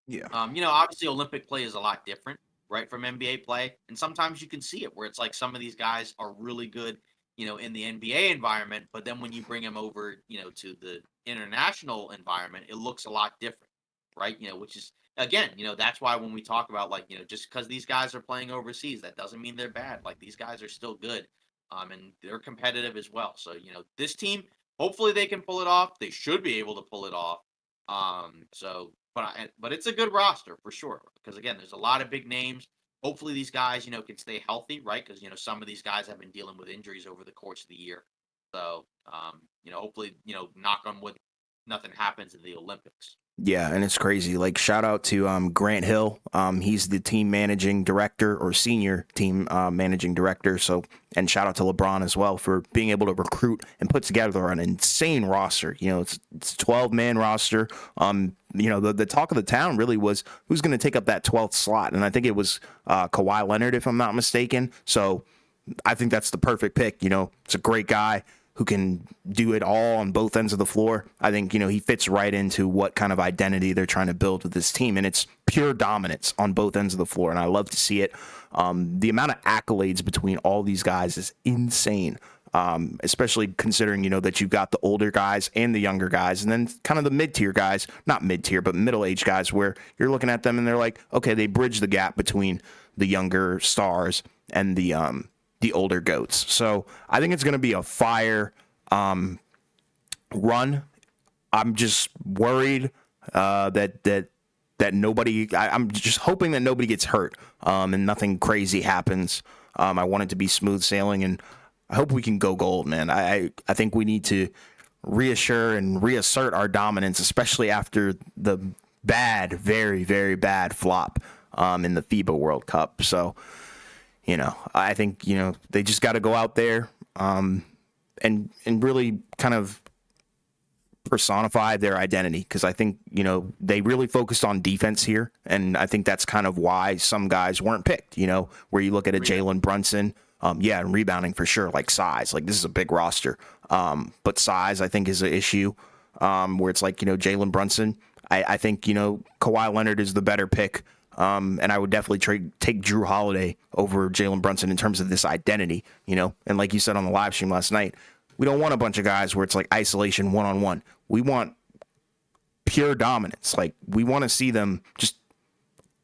Yeah. obviously, Olympic play is a lot different, right, from NBA play, and sometimes you can see it where it's like some of these guys are really good, in the NBA environment, but then when you bring them over, to the international environment, it looks a lot different, right? Which is again, that's why when we talk about like, just because these guys are playing overseas, that doesn't mean they're bad. Like these guys are still good, and they're competitive as well. So this team, hopefully, they can pull it off. They should be able to pull it off. But it's a good roster for sure because again, there's a lot of big names. Hopefully, these guys, can stay healthy, right? Because some of these guys have been dealing with injuries over the course of the year. So, hopefully, knock on wood, nothing happens in the Olympics. Yeah, and it's crazy. Like shout out to Grant Hill. He's the team managing director or senior team managing director. So, and shout out to LeBron as well for being able to recruit and put together an insane roster. It's a 12-man roster. The talk of the town really was who's going to take up that 12th slot, and I think it was Kawhi Leonard, if I'm not mistaken. So, I think that's the perfect pick. It's a great guy who can do it all on both ends of the floor. I think, he fits right into what kind of identity they're trying to build with this team. And it's pure dominance on both ends of the floor. And I love to see it. The amount of accolades between all these guys is insane. Especially considering, that you've got the older guys and the younger guys, and then kind of the mid-tier guys, not mid-tier, but middle-aged guys, where you're looking at them and they're like, okay, they bridge the gap between the younger stars and the older goats. So I think it's going to be a fire run. I'm just worried that nobody. I'm just hoping that nobody gets hurt and nothing crazy happens. I want it to be smooth sailing, and I hope we can go gold, man. I think we need to reassure and reassert our dominance, especially after the very, very bad flop in the FIBA World Cup. So, I think, they just got to go out there and really kind of personify their identity, because I think, they really focused on defense here. And I think that's kind of why some guys weren't picked, where you look at a Jalen Brunson. And rebounding for sure, like size. Like this is a big roster. But size, I think, is an issue where it's like, Jalen Brunson. I think, Kawhi Leonard is the better pick. And I would definitely take Drew Holiday over Jalen Brunson in terms of this identity, And like you said on the live stream last night, we don't want a bunch of guys where it's like isolation one-on-one. We want pure dominance. Like we want to see them just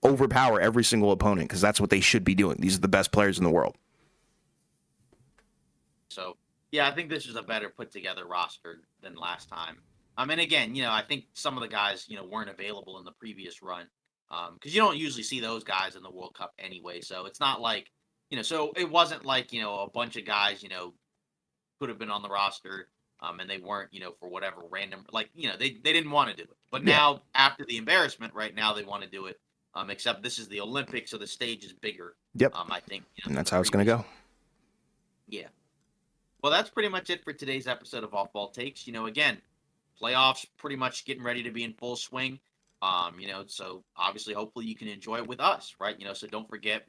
overpower every single opponent because that's what they should be doing. These are the best players in the world. So, yeah, I think this is a better put together roster than last time. And again, I think some of the guys, weren't available in the previous run because you don't usually see those guys in the World Cup anyway. So it's not like, so it wasn't like, a bunch of guys, could have been on the roster and they weren't, for whatever random, like, they didn't want to do it. But Yeah, now, after the embarrassment, right now they want to do it. Except this is the Olympics, so the stage is bigger. yep, I think, and than that's the how it's going to previous. go. Yeah. Well, that's pretty much it for today's episode of Off Ball Takes. Again, playoffs pretty much getting ready to be in full swing. So obviously, hopefully, you can enjoy it with us, right? So don't forget,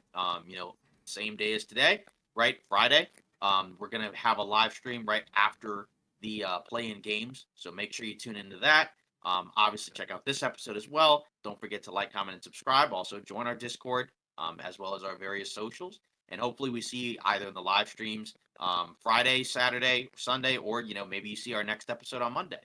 same day as today, right? Friday. We're gonna have a live stream right after the play-in games, so make sure you tune into that. Obviously, check out this episode as well. Don't forget to like, comment, and subscribe. Also, join our Discord, as well as our various socials. And hopefully, we see you either in the live streams Friday, Saturday, Sunday, or maybe you see our next episode on Monday.